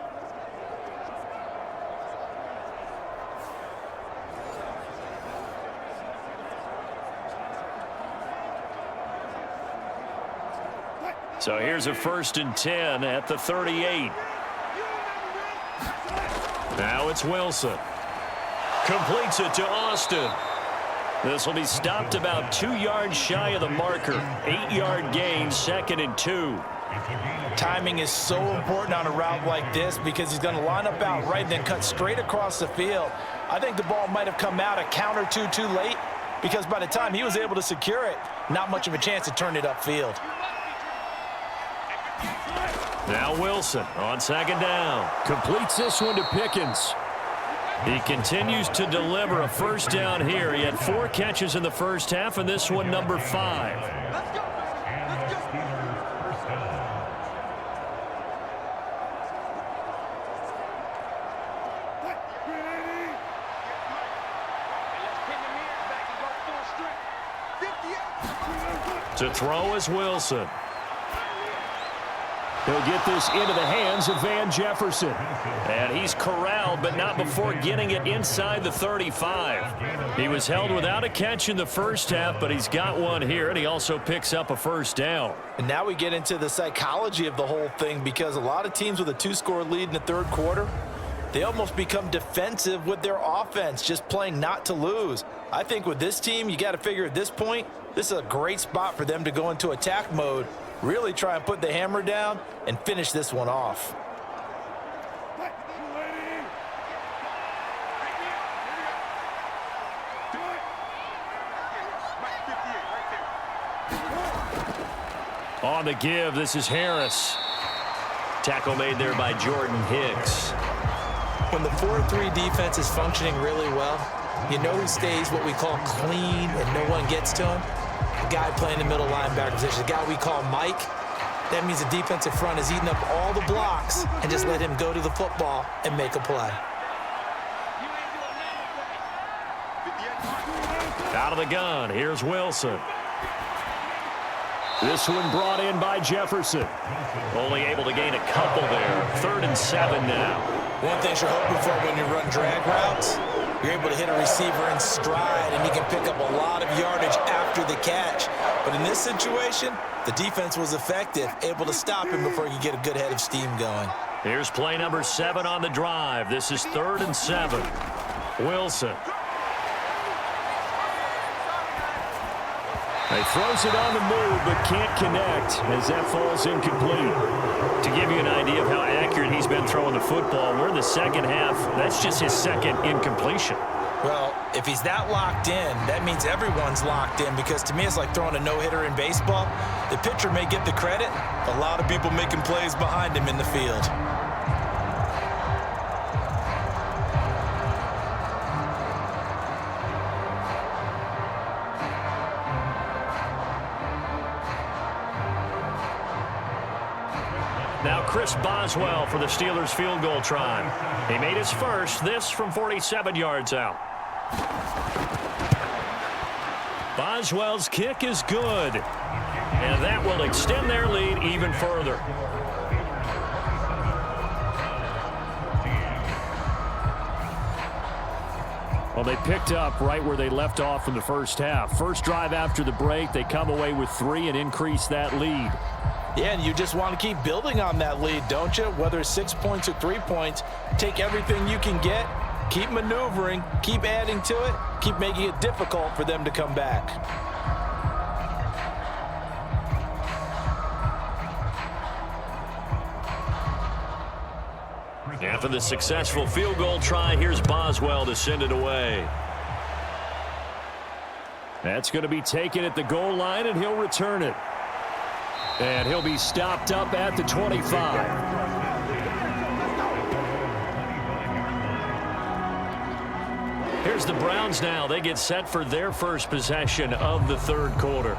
So here's a 1st and 10 at the 38. Now it's Wilson. Completes it to Austin. This will be stopped about 2 yards shy of the marker. 8-yard gain, 2nd and 2. Timing is so important on a route like this because he's going to line up out right and then cut straight across the field. I think the ball might have come out a count or two too late because by the time he was able to secure it, not much of a chance to turn it upfield. Now Wilson on 2nd down. Completes this one to Pickens. He continues to deliver a first down here. He had 4 catches in the first half, and this one number 5. To throw is Wilson. He'll get this into the hands of Van Jefferson. And he's corralled, but not before getting it inside the 35. He was held without a catch in the first half, but he's got one here, and he also picks up a first down. And now we get into the psychology of the whole thing because a lot of teams with a 2-score lead in the third quarter, they almost become defensive with their offense, just playing not to lose. I think with this team, you got to figure at this point, this is a great spot for them to go into attack mode, really try and put the hammer down and finish this one off. On the give, this is Harris. Tackle made there by Jordan Hicks. When the 4-3 defense is functioning really well, you know he stays what we call clean and no one gets to him. The guy playing the middle linebacker position, the guy we call Mike, that means the defensive front is eating up all the blocks and just let him go to the football and make a play. Out of the gun, here's Wilson. This one brought in by Jefferson. Only able to gain a couple there. 3rd and 7 now. One thing you're hoping for when you run drag routes, you're able to hit a receiver in stride, and he can pick up a lot of yardage after the catch. But in this situation, the defense was effective, able to stop him before he could get a good head of steam going. Here's play number 7 on the drive. This is 3rd and 7. Wilson. He throws it on the move, but can't connect as that falls incomplete. To give you an idea of how accurate he's been throwing the football, we're in the second half. That's just his 2nd incompletion. Well, if he's that locked in, that means everyone's locked in because to me it's like throwing a no-hitter in baseball. The pitcher may get the credit, a lot of people making plays behind him in the field. Now Chris Boswell for the Steelers field goal try. He made his first, this from 47 yards out. Boswell's kick is good. And that will extend their lead even further. Well, they picked up right where they left off in the first half. First drive after the break, they come away with 3 and increase that lead. Yeah, and you just want to keep building on that lead, don't you? Whether it's 6 points or 3 points, take everything you can get, keep maneuvering, keep adding to it, keep making it difficult for them to come back. After the successful field goal try, here's Boswell to send it away. That's going to be taken at the goal line, and he'll return it. And he'll be stopped up at the 25. Here's the Browns now. They get set for their first possession of the third quarter.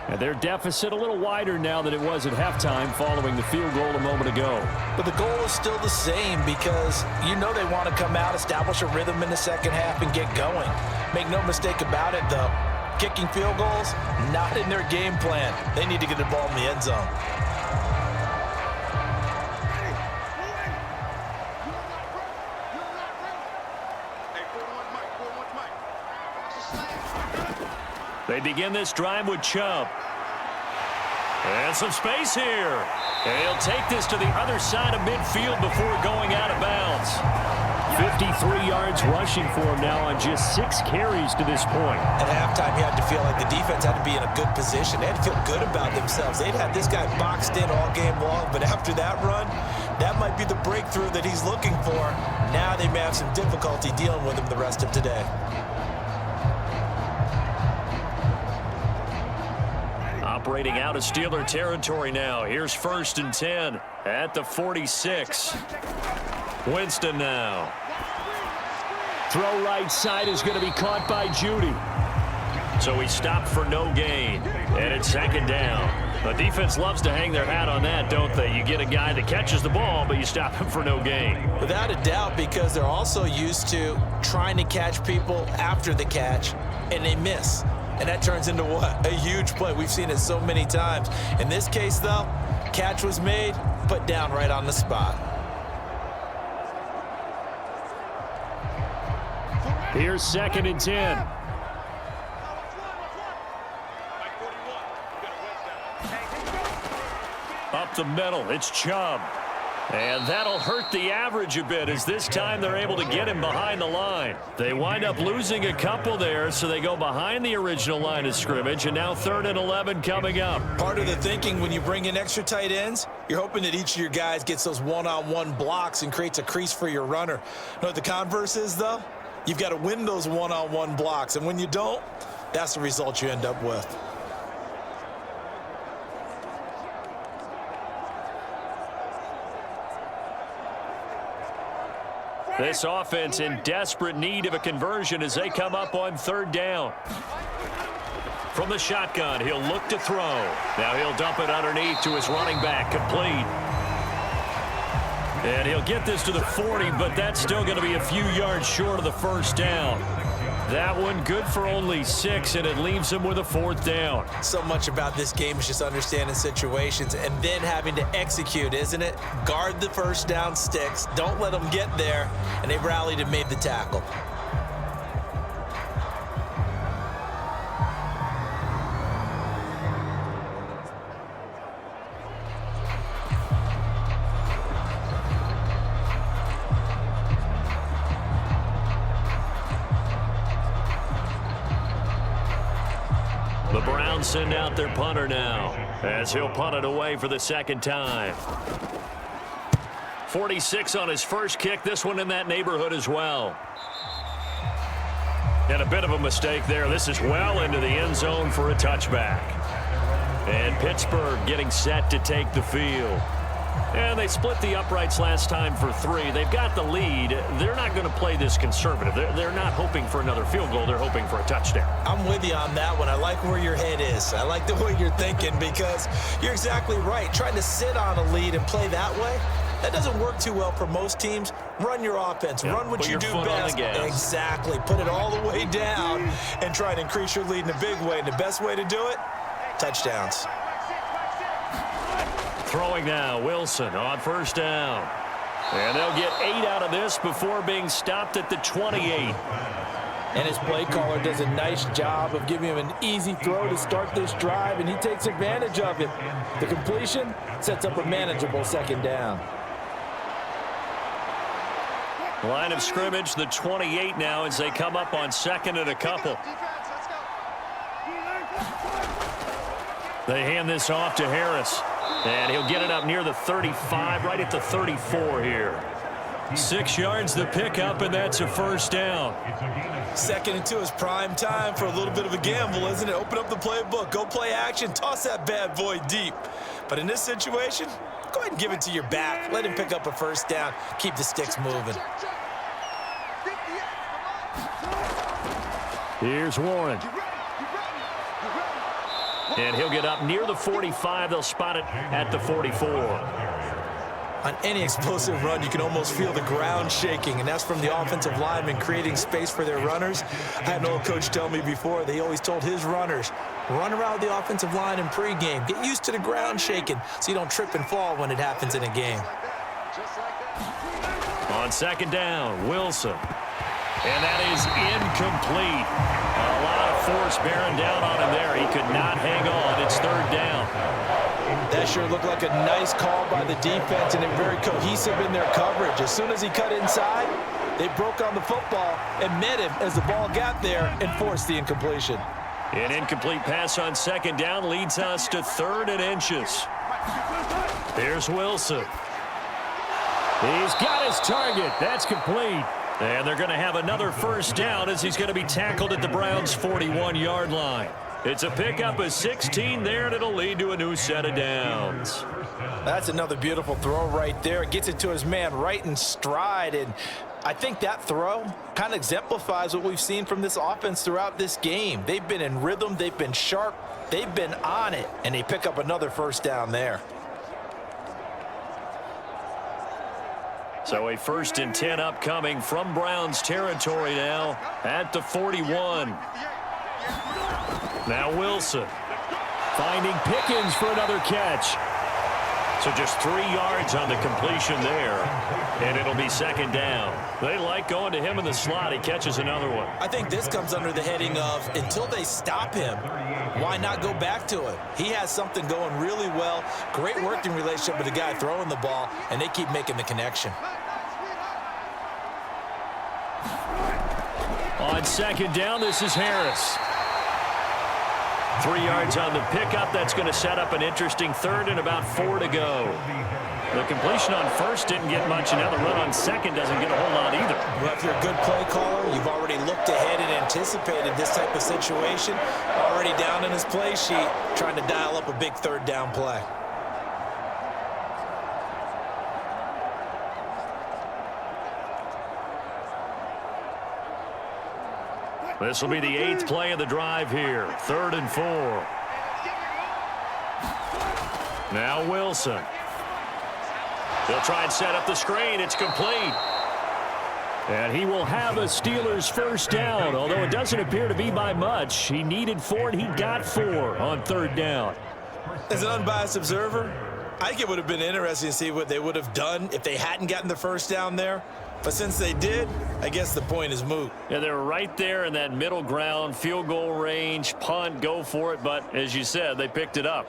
And their deficit a little wider now than it was at halftime following the field goal a moment ago. But the goal is still the same because you know they want to come out, establish a rhythm in the second half, and get going. Make no mistake about it, though. Kicking field goals, not in their game plan. They need to get the ball in the end zone. They begin this drive with Chubb. And some space here. And he'll take this to the other side of midfield before going out of bounds. 53 yards rushing for him now on just 6 carries to this point. At halftime, you had to feel like the defense had to be in a good position. They had to feel good about themselves. They'd had this guy boxed in all game long, but after that run, that might be the breakthrough that he's looking for. Now they may have some difficulty dealing with him the rest of today. Operating out of Steeler territory now. Here's 1st and 10 at the 46. Winston now. Throw right side is going to be caught by Judy. So he stopped for no gain. And it's 2nd down. The defense loves to hang their hat on that, don't they? You get a guy that catches the ball, but you stop him for no gain. Without a doubt, because they're also used to trying to catch people after the catch, and they miss. And that turns into what? A huge play. We've seen it so many times. In this case, though, catch was made, put down right on the spot. Here's 2nd and 10. Up the middle, it's Chubb. And that'll hurt the average a bit as this time they're able to get him behind the line. They wind up losing a couple there, so they go behind the original line of scrimmage, and now 3rd and 11 coming up. Part of the thinking when you bring in extra tight ends, you're hoping that each of your guys gets those one-on-one blocks and creates a crease for your runner. You know what the converse is, though? You've got to win those one-on-one blocks, and when you don't, that's the result you end up with. This offense in desperate need of a conversion as they come up on 3rd down. From the shotgun, he'll look to throw. Now he'll dump it underneath to his running back, complete. And he'll get this to the 40, but that's still going to be a few yards short of the 1st down. That one good for only 6, and it leaves him with a 4th down. So much about this game is just understanding situations and then having to execute, isn't it? Guard the 1st down sticks. Don't let them get there. And they rallied and made the tackle. The Browns send out their punter now as he'll punt it away for the 2nd time. 46 on his first kick. This one in that neighborhood as well. And a bit of a mistake there. This is well into the end zone for a touchback. And Pittsburgh getting set to take the field. And they split the uprights last time for 3. They've got the lead. They're not going to play this conservative. They're not hoping for another field goal. They're hoping for a touchdown. I'm with you on that one. I like where your head is. I like the way you're thinking because you're exactly right. Trying to sit on a lead and play that way, that doesn't work too well for most teams. Run your offense. Yeah, run what you do best. Exactly. Put it all the way down and try to increase your lead in a big way. And the best way to do it, touchdowns. Throwing now, Wilson on 1st down. And they'll get 8 out of this before being stopped at the 28. And his play caller does a nice job of giving him an easy throw to start this drive, and he takes advantage of it. The completion sets up a manageable 2nd down. Line of scrimmage, the 28 now as they come up on 2nd and a couple. They hand this off to Harris. And he'll get it up near the 35, right at the 34 here. 6 yards the pickup, and that's a first down. 2nd and 2 is prime time for a little bit of a gamble, isn't it? Open up the playbook, go play action, toss that bad boy deep. But in this situation, go ahead and give it to your back. Let him pick up a first down. Keep the sticks moving. Here's Warren. And he'll get up near the 45. They'll spot it at the 44. On any explosive run, you can almost feel the ground shaking, and that's from the offensive linemen creating space for their runners. I had an old coach tell me before, they always told his runners, run around the offensive line in pregame. Get used to the ground shaking so you don't trip and fall when it happens in a game. On 2nd down, Wilson. And that is incomplete. A lot of force bearing down on him there. He could not hang on. It's 3rd down. That sure looked like a nice call by the defense, and they're very cohesive in their coverage. As soon as he cut inside, they broke on the football and met him as the ball got there and forced the incompletion. An incomplete pass on 2nd down leads us to 3rd and inches. Here's Wilson. He's got his target. That's complete. And they're going to have another first down as he's going to be tackled at the Browns' 41-yard line. It's a pickup of 16 there, and it'll lead to a new set of downs. That's another beautiful throw right there. Gets it to his man right in stride, and I think that throw kind of exemplifies what we've seen from this offense throughout this game. They've been in rhythm, they've been sharp, they've been on it, and they pick up another first down there. So a 1st and 10 upcoming from Browns territory now at the 41. Now Wilson finding Pickens for another catch. So just 3 yards on the completion there, and it'll be 2nd down. They like going to him in the slot. He catches another one. I think this comes under the heading of until they stop him, why not go back to it? He has something going really well. Great working relationship with the guy throwing the ball, and they keep making the connection. On 2nd down, this is Harris. 3 yards on the pickup. That's going to set up an interesting 3rd and about 4 to go. The completion on 1st didn't get much, and now the run on 2nd doesn't get a whole lot either. Well, if you're a good play caller, you've already looked ahead and anticipated this type of situation. Already down in his play sheet, trying to dial up a big 3rd down play. This will be the 8th play of the drive here. 3rd and 4. Now Wilson. They'll try and set up the screen. It's complete. And he will have a Steelers first down, although it doesn't appear to be by much. He needed 4, and he got 4 on 3rd down. As an unbiased observer, I think it would have been interesting to see what they would have done if they hadn't gotten the first down there. But since they did, I guess the point is moot. Yeah, they're right there in that middle ground, field goal range, punt, go for it. But as you said, they picked it up.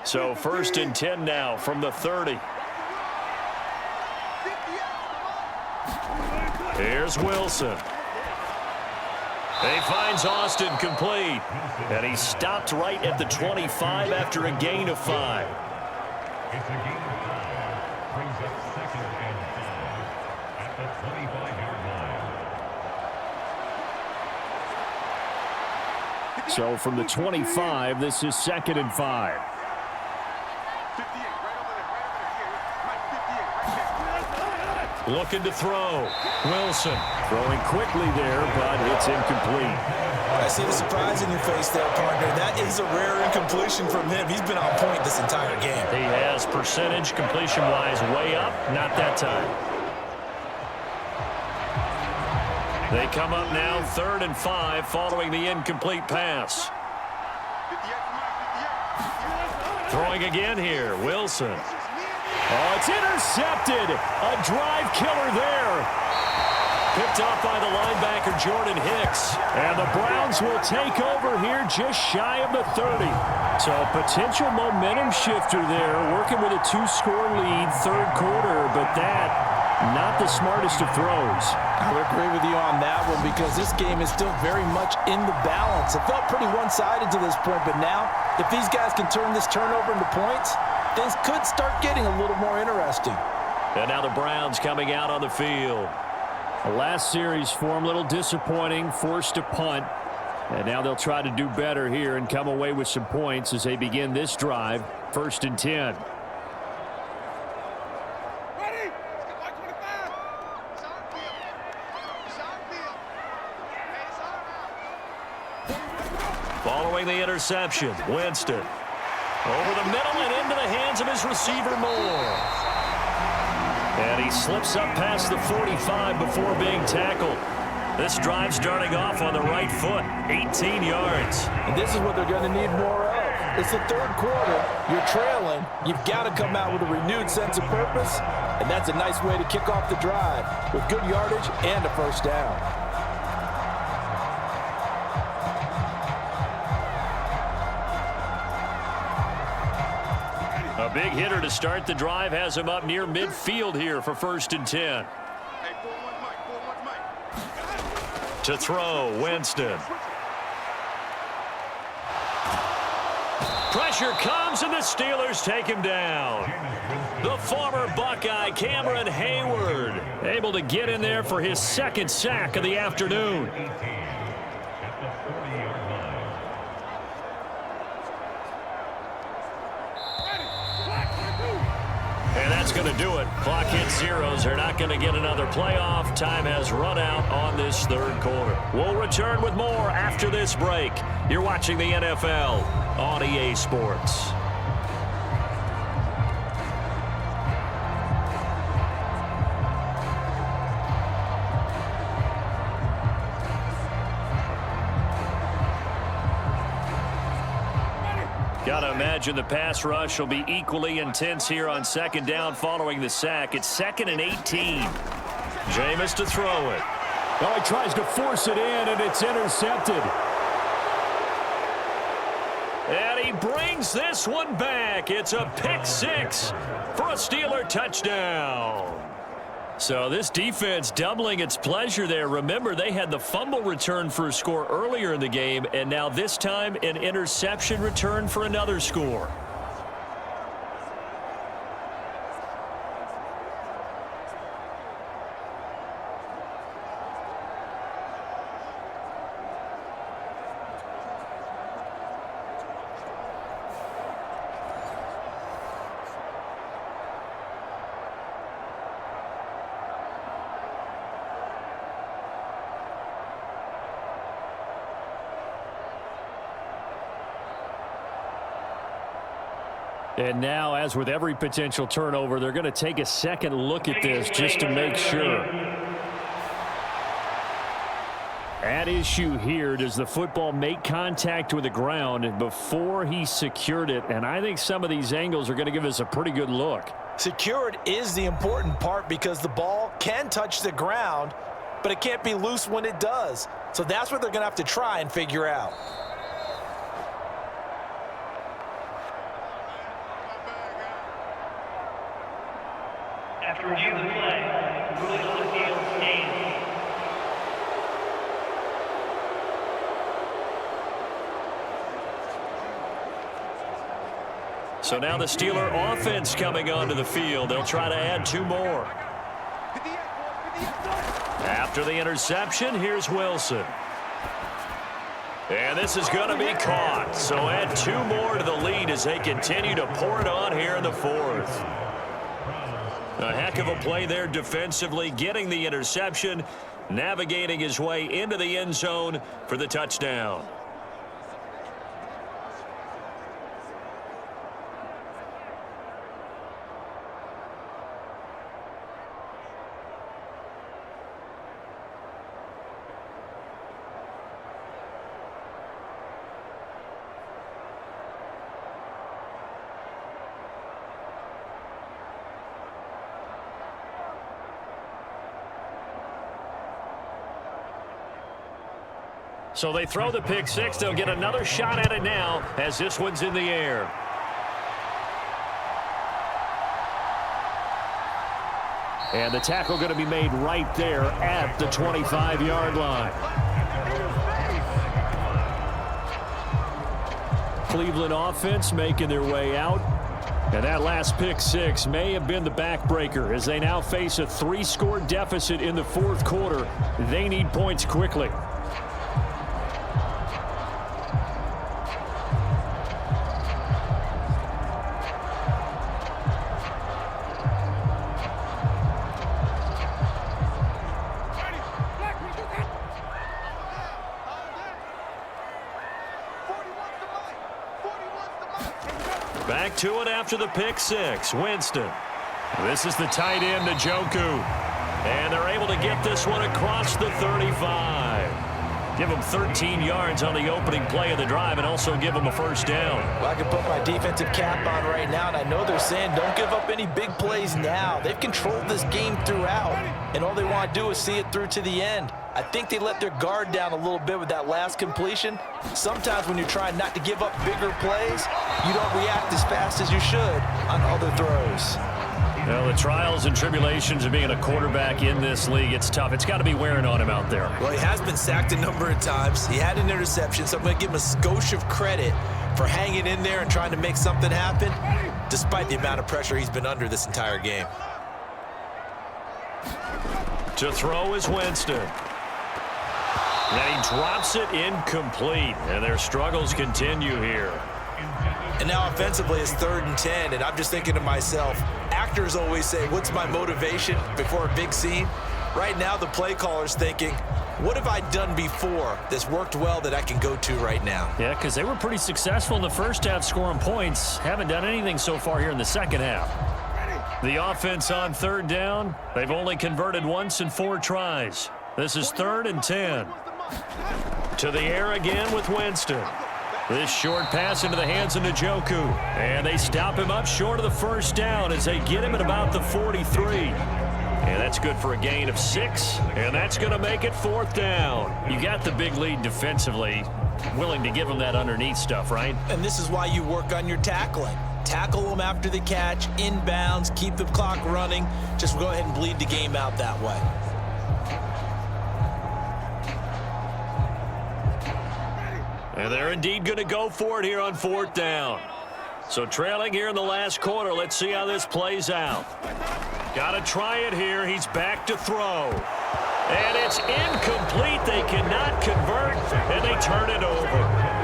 So 1st and 10 now from the 30. Here's Wilson. He finds Austin complete. And he stopped right at the 25 after a gain of 5. It's a gain of 5. Brings up 2nd and 5 at the 25-yard line. So from the 25, this is 2nd and 5. Looking to throw. Wilson throwing quickly there, but it's incomplete. I see the surprise in your face there, partner. That is a rare incompletion from him. He's been on point this entire game. He has percentage completion-wise way up. Not that time. They come up now 3rd and 5 following the incomplete pass. Throwing again here, Wilson. Oh, it's intercepted. A drive killer there. Picked off by the linebacker, Jordan Hicks. And the Browns will take over here just shy of the 30. So a potential momentum shifter there, working with a 2-score lead, 3rd quarter. But that not the smartest of throws. I would agree with you on that one because this game is still very much in the balance. It felt pretty one-sided to this point, but now if these guys can turn this turnover into points, things could start getting a little more interesting. And now the Browns coming out on the field. The last series for them, a little disappointing, forced to punt. And now they'll try to do better here and come away with some points as they begin this drive, 1st and 10. Following the interception, Winston. Over the middle and into the hands of his receiver, Moore. And he slips up past the 45 before being tackled. This drive starting off on the right foot, 18 yards. And this is what they're going to need more of. It's the 3rd quarter. You're trailing. You've got to come out with a renewed sense of purpose. And that's a nice way to kick off the drive with good yardage and a 1st down. A big hitter to start the drive has him up near midfield here for 1st and 10. To throw, Winston. Pressure comes, and the Steelers take him down. The former Buckeye, Cameron Hayward, able to get in there for his 2nd sack of the afternoon. And that's going to do it. Clock hits zeros. They're not going to get another playoff. Time has run out on this 3rd quarter. We'll return with more after this break. You're watching the NFL on EA Sports. Got to imagine the pass rush will be equally intense here on 2nd down following the sack. It's 2nd and 18. Jameis to throw it. Oh, he tries to force it in, and it's intercepted. And he brings this one back. It's a pick 6 for a Steeler touchdown. So this defense doubling its pleasure there. Remember, they had the fumble return for a score earlier in the game, and now this time an interception return for another score. And now, as with every potential turnover, they're going to take a second look at this just to make sure. At issue here, does the football make contact with the ground before he secured it? And I think some of these angles are going to give us a pretty good look. Secured is the important part because the ball can touch the ground, but it can't be loose when it does. So that's what they're going to have to try and figure out. After review of the play, ruling on the field stands. So now the Steeler offense coming onto the field. They'll try to add 2 more. After the interception, here's Wilson. And this is going to be caught. So add 2 more to the lead as they continue to pour it on here in the 4th. A heck of a play there defensively, getting the interception, navigating his way into the end zone for the touchdown. So they throw the pick 6. They'll get another shot at it now as this one's in the air. And the tackle going to be made right there at the 25-yard line. Cleveland offense making their way out. And that last pick six may have been the backbreaker as they now face a 3-score deficit in the fourth quarter. They need points quickly. Back to it after the pick six. Winston. This is the tight end, Njoku. And they're able to get this one across the 35. Give them 13 yards on the opening play of the drive and also give them a first down. Well, I can put my defensive cap on right now, and I know they're saying don't give up any big plays now. They've controlled this game throughout, and all they want to do is see it through to the end. I think they let their guard down a little bit with that last completion. Sometimes when you're trying not to give up bigger plays, you don't react as fast as you should on other throws. Well, the trials and tribulations of being a quarterback in this league, it's tough. It's got to be wearing on him out there. Well, he has been sacked a number of times. He had an interception, so I'm going to give him a skosh of credit for hanging in there and trying to make something happen, despite the amount of pressure he's been under this entire game. To throw is Winston. And he drops it incomplete. And their struggles continue here. And now offensively it's 3rd and 10, and I'm just thinking to myself, actors always say, what's my motivation before a big scene? Right now the play caller's thinking, what have I done before that's worked well that I can go to right now? Yeah, because they were pretty successful in the first half scoring points. Haven't done anything so far here in the second half. The offense on 3rd down, they've only converted once in 4 tries. This is 3rd and 10. To the air again with Winston. This short pass into the hands of Njoku. And they stop him up short of the first down as they get him at about the 43. And that's good for a gain of 6. And that's going to make it 4th down. You got the big lead defensively. Willing to give him that underneath stuff, right? And this is why you work on your tackling. Tackle them after the catch, inbounds, keep the clock running. Just go ahead and bleed the game out that way. And they're indeed going to go for it here on 4th down. So trailing here in the last quarter. Let's see how this plays out. Got to try it here. He's back to throw. And it's incomplete. They cannot convert, and they turn it over.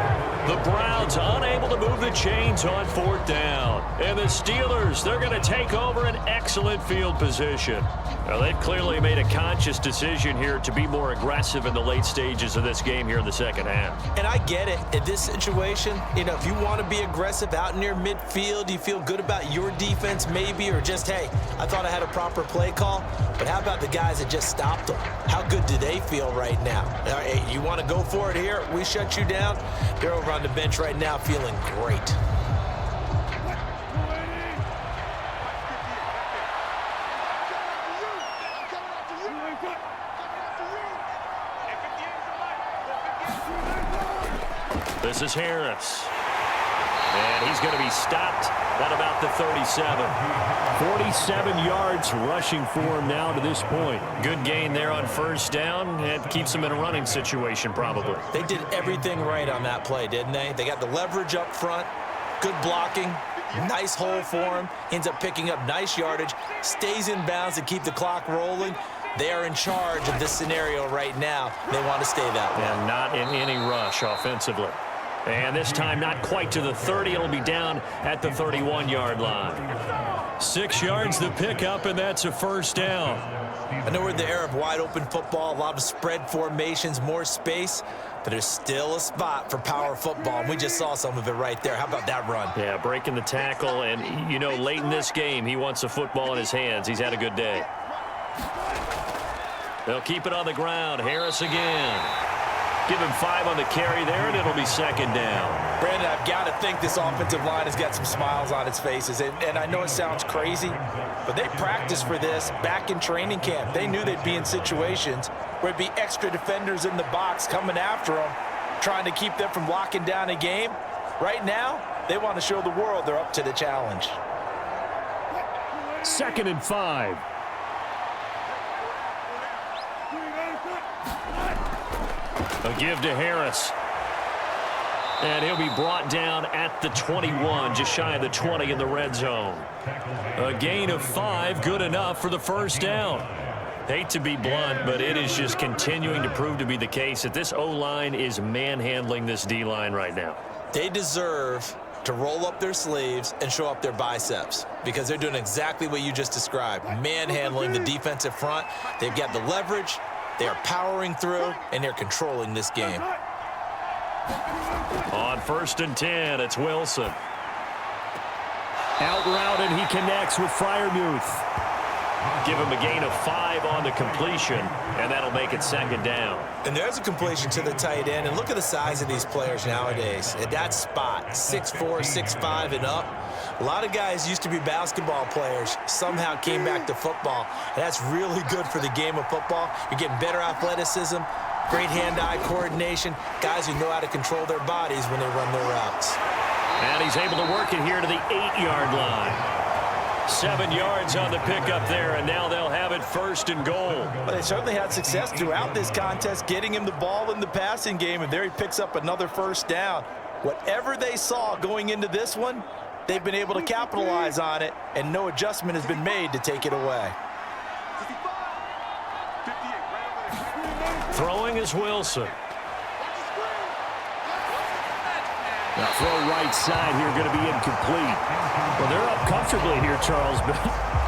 The Browns unable to move the chains on 4th down. And the Steelers, they're going to take over an excellent field position. Now, they've clearly made a conscious decision here to be more aggressive in the late stages of this game here in the second half. And I get it. In this situation, you know, if you want to be aggressive out near midfield, you feel good about your defense maybe, or just, hey, I thought I had a proper play call. But how about the guys that just stopped them? How good do they feel right now? Hey, you want to go for it here? We shut you down? They're over on the bench right now feeling great. This is Harris. And he's going to be stopped at about the 37. 47 yards rushing for him now to this point. Good gain there on 1st down. It keeps him in a running situation probably. They did everything right on that play, didn't they? They got the leverage up front, good blocking, nice hole for him, ends up picking up nice yardage, stays in bounds to keep the clock rolling. They are in charge of this scenario right now. They want to stay that way. And not in any rush offensively. And this time not quite to the 30. It'll be down at the 31-yard line. 6 yards the pickup, and that's a 1st down. I know we're in the era of wide open football, a lot of spread formations, more space, but there's still a spot for power football, and we just saw some of it right there. How about that run? Yeah, breaking the tackle, and, you know, late in this game, he wants the football in his hands. He's had a good day. They'll keep it on the ground. Harris again. Give him 5 on the carry there, and it'll be 2nd down. Brandon, I've got to think this offensive line has got some smiles on its faces. And I know it sounds crazy, but they practiced for this back in training camp. They knew they'd be in situations where it'd be extra defenders in the box coming after them, trying to keep them from locking down a game. Right now, they want to show the world they're up to the challenge. 2nd and 5. A give to Harris. And he'll be brought down at the 21, just shy of the 20 in the red zone. A gain of 5, good enough for the first down. Hate to be blunt, but it is just continuing to prove to be the case that this O-line is manhandling this D-line right now. They deserve to roll up their sleeves and show up their biceps because they're doing exactly what you just described, manhandling the defensive front. They've got the leverage, they are powering through, and they're controlling this game. On 1st and 10, it's Wilson. Out route, and he connects with Freiermuth. Give him a gain of 5 on the completion, and that'll make it 2nd down. And there's a completion to the tight end, and look at the size of these players nowadays. At that spot, 6'4", 6'5", and up. A lot of guys used to be basketball players, somehow came back to football, and that's really good for the game of football. You're getting better athleticism, great hand-eye coordination, guys who know how to control their bodies when they run their routes. And he's able to work it here to the 8-yard line. 7 yards on the pickup there, and now they'll have it 1st and goal. But they certainly had success throughout this contest, getting him the ball in the passing game, and there he picks up another 1st down. Whatever they saw going into this one, they've been able to capitalize on it, and no adjustment has been made to take it away. Throwing is Wilson. The throw right side here going to be incomplete. Well, they're up comfortably here, Charles, but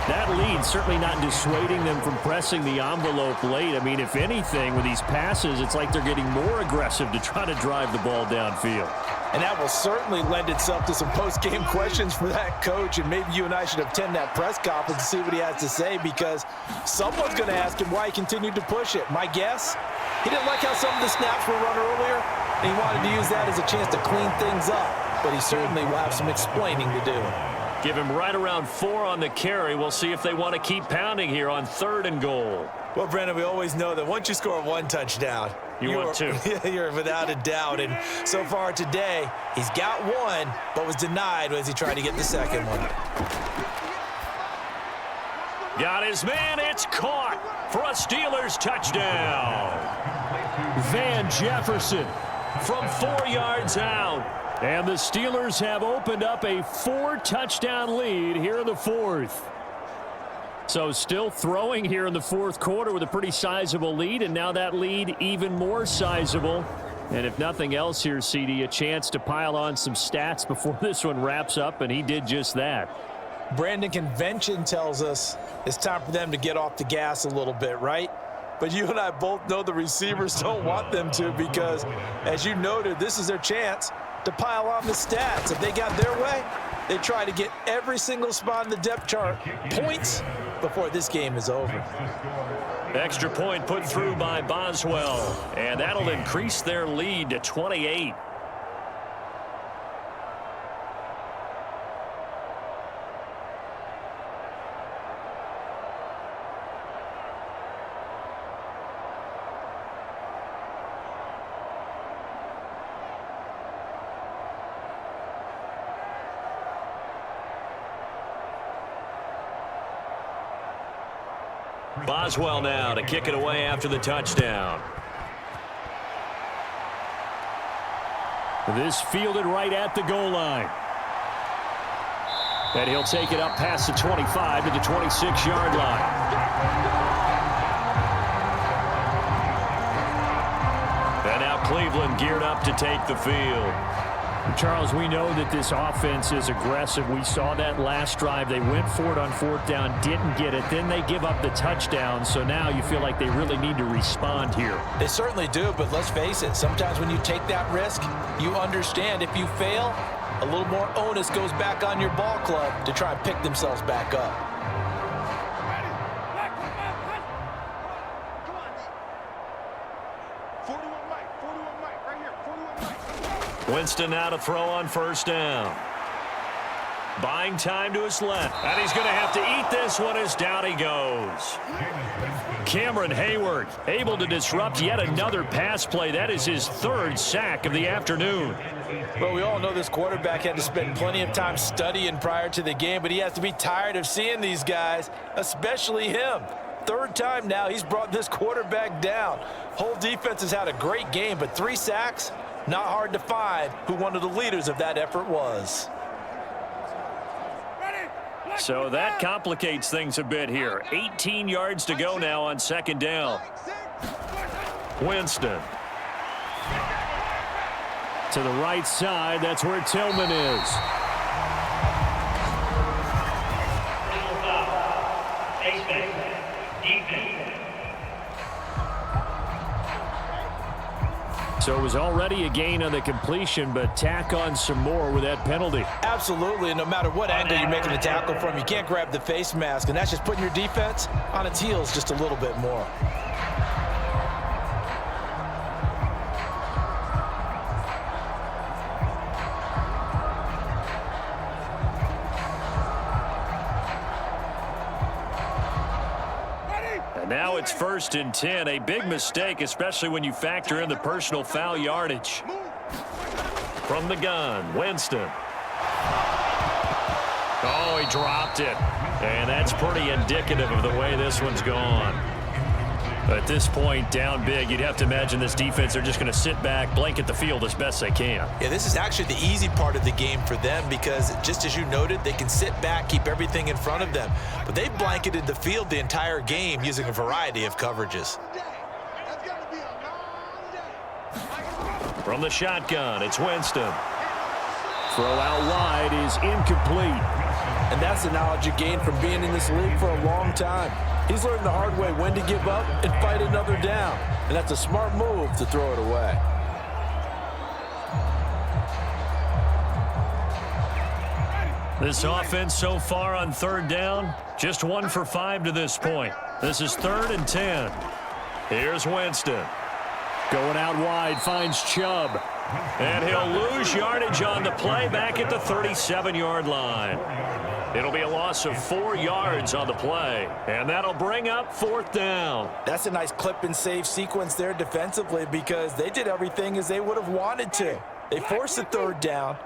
that lead certainly not dissuading them from pressing the envelope late. I mean, if anything, with these passes, it's like they're getting more aggressive to try to drive the ball downfield. And that will certainly lend itself to some post-game questions for that coach, and maybe you and I should attend that press conference to see what he has to say, because someone's going to ask him why he continued to push it. My guess, he didn't like how some of the snaps were run earlier, and he wanted to use that as a chance to clean things up, but he certainly will have some explaining to do. Give him right around 4 on the carry. We'll see if they want to keep pounding here on 3rd and goal. Well, Brandon, we always know that once you score 1 touchdown, want 2. You're without a doubt. And so far today, he's got 1, but was denied as he tried to get the 2nd one. Got his man. It's caught for a Steelers touchdown. Van Jefferson from 4 yards out. And the Steelers have opened up a 4-touchdown lead here in the 4th. So still throwing here in the 4th quarter with a pretty sizable lead, and now that lead even more sizable. And if nothing else here, CD, a chance to pile on some stats before this one wraps up, and he did just that. Brandon, convention tells us it's time for them to get off the gas a little bit, right? But you and I both know the receivers don't want them to, because, as you noted, this is their chance to pile on the stats. If they got their way, they try to get every single spot in the depth chart points before this game is over. Extra point put through by Boswell, and that'll increase their lead to 28. Boswell now to kick it away after the touchdown. This fielded right at the goal line. And he'll take it up past the 25 to the 26-yard line. And now Cleveland geared up to take the field. Charles, we know that this offense is aggressive. We saw that last drive. They went for it on 4th down, didn't get it. Then they give up the touchdown. So now you feel like they really need to respond here. They certainly do, but let's face it. Sometimes when you take that risk, you understand if you fail, a little more onus goes back on your ball club to try and pick themselves back up. Winston now to throw on 1st down. Buying time to his left. And he's going to have to eat this one as down he goes. Cameron Hayward able to disrupt yet another pass play. That is his 3rd sack of the afternoon. Well, we all know this quarterback had to spend plenty of time studying prior to the game, but he has to be tired of seeing these guys, especially him. Third time now he's brought this quarterback down. Whole defense has had a great game, but 3 sacks, not hard to find who one of the leaders of that effort was. So that complicates things a bit here. 18 yards to go now on second down. Winston. To the right side, that's where Tillman is. So it was already a gain on the completion, but tack on some more with that penalty. Absolutely, and no matter what angle you're making the tackle from, you can't grab the face mask, and that's just putting your defense on its heels just a little bit more. Now it's 1st and 10, a big mistake, especially when you factor in the personal foul yardage. From the gun, Winston. Oh, he dropped it. And that's pretty indicative of the way this one's gone. At this point, down big, you'd have to imagine this defense, they're just going to sit back, blanket the field as best they can. Yeah, this is actually the easy part of the game for them because, just as you noted, they can sit back, keep everything in front of them. But they've blanketed the field the entire game using a variety of coverages. From the shotgun, it's Winston. Throw out wide is incomplete. And that's the knowledge you gain from being in this league for a long time. He's learned the hard way when to give up and fight another down. And that's a smart move to throw it away. This offense so far on 3rd down, just 1 for 5 to this point. This is 3rd and 10. Here's Winston. Going out wide, finds Chubb. And he'll lose yardage on the play back at the 37-yard line. It'll be a loss of 4 yards on the play, and that'll bring up 4th down. That's a nice clip and save sequence there defensively because they did everything as they would have wanted to. They forced the 3rd down,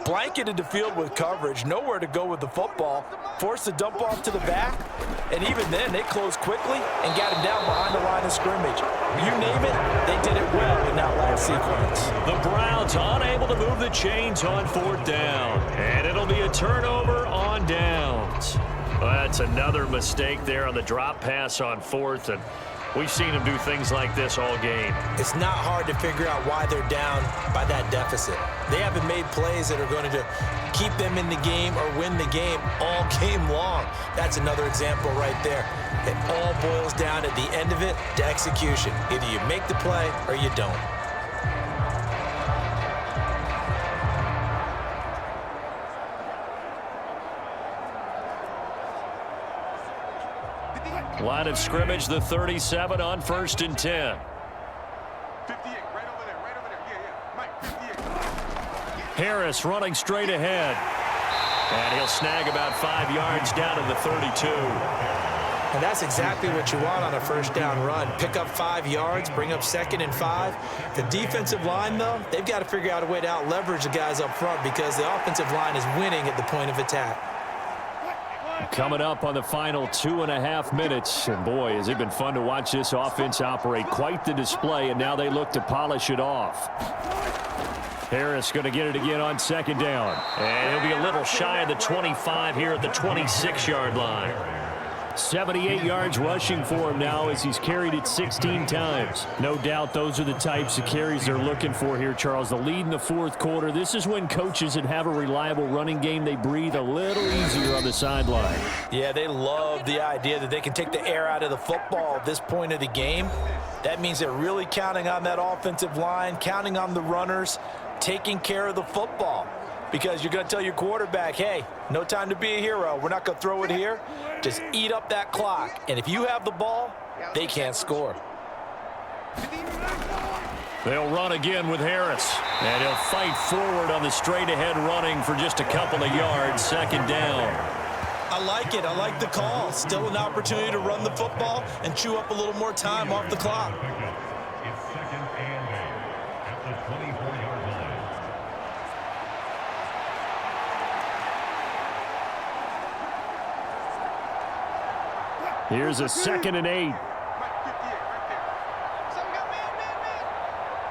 blanketed the field with coverage, nowhere to go with the football, forced the dump off to the back, and even then they closed quickly and got him down behind the line of scrimmage. You name it, they did it well in that last sequence. The Browns unable to move the chains on 4th down, and it'll be a turnover on downs. Well, that's another mistake there on the drop pass on 4th, and we've seen them do things like this all game. It's not hard to figure out why they're down by that deficit. They haven't made plays that are going to keep them in the game or win the game all game long. That's another example right there. It all boils down at the end of it to execution. Either you make the play or you don't. Line of scrimmage, the 37 on 1st and 10. 58, right over there. Yeah. Mike, 58. Harris running straight ahead. And he'll snag about 5 yards down to the 32. And that's exactly what you want on a 1st down run. Pick up 5 yards, bring up 2nd and 5. The defensive line, though, they've got to figure out a way to out-leverage the guys up front because the offensive line is winning at the point of attack. Coming up on the final 2.5 minutes. And boy, has it been fun to watch this offense operate. Quite the display, and now they look to polish it off. Harris going to get it again on 2nd down. And he'll be a little shy of the 25 here at the 26-yard line. 78 yards rushing for him now as he's carried it 16 times. No doubt those are the types of carries they're looking for here, Charles. The lead in the 4th quarter. This is when coaches that have a reliable running game, they breathe a little easier on the sideline. Yeah, they love the idea that they can take the air out of the football at this point of the game. That means they're really counting on that offensive line, counting on the runners, taking care of the football. Because you're going to tell your quarterback, hey, no time to be a hero. We're not going to throw it here. Just eat up that clock. And if you have the ball, they can't score. They'll run again with Harris. And he'll fight forward on the straight-ahead running for just a couple of yards. 2nd down. I like it. I like the call. Still an opportunity to run the football and chew up a little more time off the clock. It's 2nd and 8 at the 24-yard line. Here's a 2nd and 8. Mike, 58 right there. Something got man.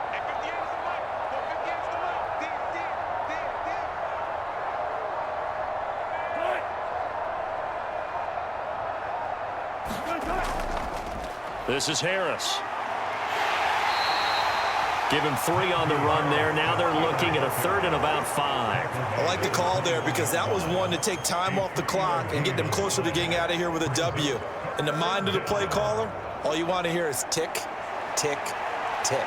Hey, 58 is the Mike. No, 58 is the Mike. Damn. This is Harris. Give him 3 on the run there. Now they're looking at a 3rd and about 5. I like the call there because that was one to take time off the clock and get them closer to getting out of here with a W. In the mind of the play caller, all you want to hear is tick, tick, tick.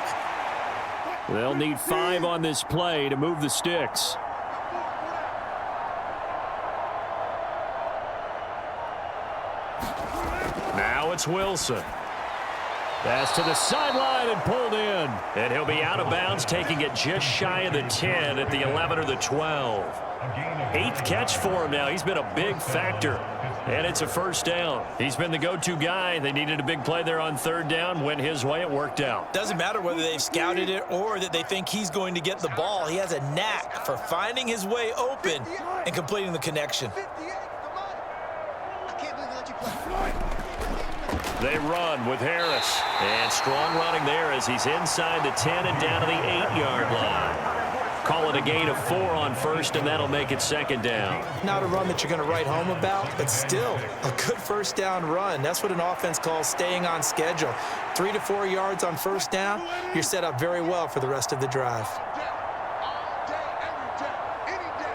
They'll need 5 on this play to move the sticks. Now it's Wilson. Pass to the sideline and pulled in. And he'll be out of bounds, taking it just shy of the 10 at the 11 or the 12. 8th catch for him now. He's been a big factor. And it's a 1st down. He's been the go-to guy. They needed a big play there on 3rd down. Went his way. It worked out. Doesn't matter whether they've scouted it or that they think he's going to get the ball. He has a knack for finding his way open and completing the connection. 58 is the Mike. I can't believe they let you play. They run with Harris. And strong running there as he's inside the 10 and down to the 8-yard line. Call it a gain of 4 on 1st, and that'll make it 2nd down. Not a run that you're going to write home about, but still a good 1st down run. That's what an offense calls staying on schedule. 3 to 4 yards on 1st down, you're set up very well for the rest of the drive. All day, every day, any day.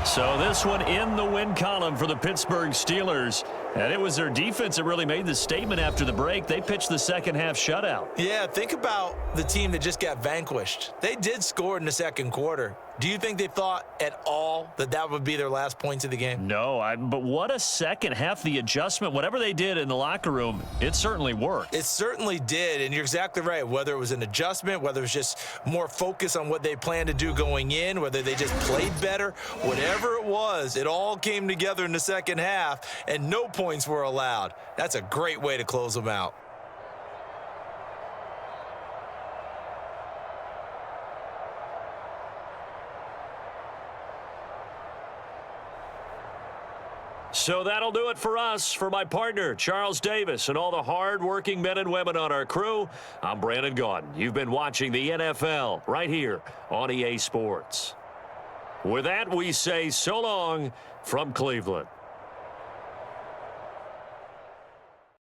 So this one in the win column for the Pittsburgh Steelers. And it was their defense that really made the statement after the break. They pitched the 2nd half shutout. Yeah, think about the team that just got vanquished. They did score in the 2nd quarter. Do you think they thought at all that that would be their last points of the game? No, but what a 2nd half. The adjustment, whatever they did in the locker room, it certainly worked. It certainly did, and you're exactly right. Whether it was an adjustment, whether it was just more focus on what they planned to do going in, whether they just played better, whatever it was, it all came together in the 2nd half, and no points were allowed. That's a great way to close them out. So that'll do it for us. For my partner, Charles Davis, and all the hard-working men and women on our crew, I'm Brandon Gaudin. You've been watching the NFL right here on EA Sports. With that, we say so long from Cleveland.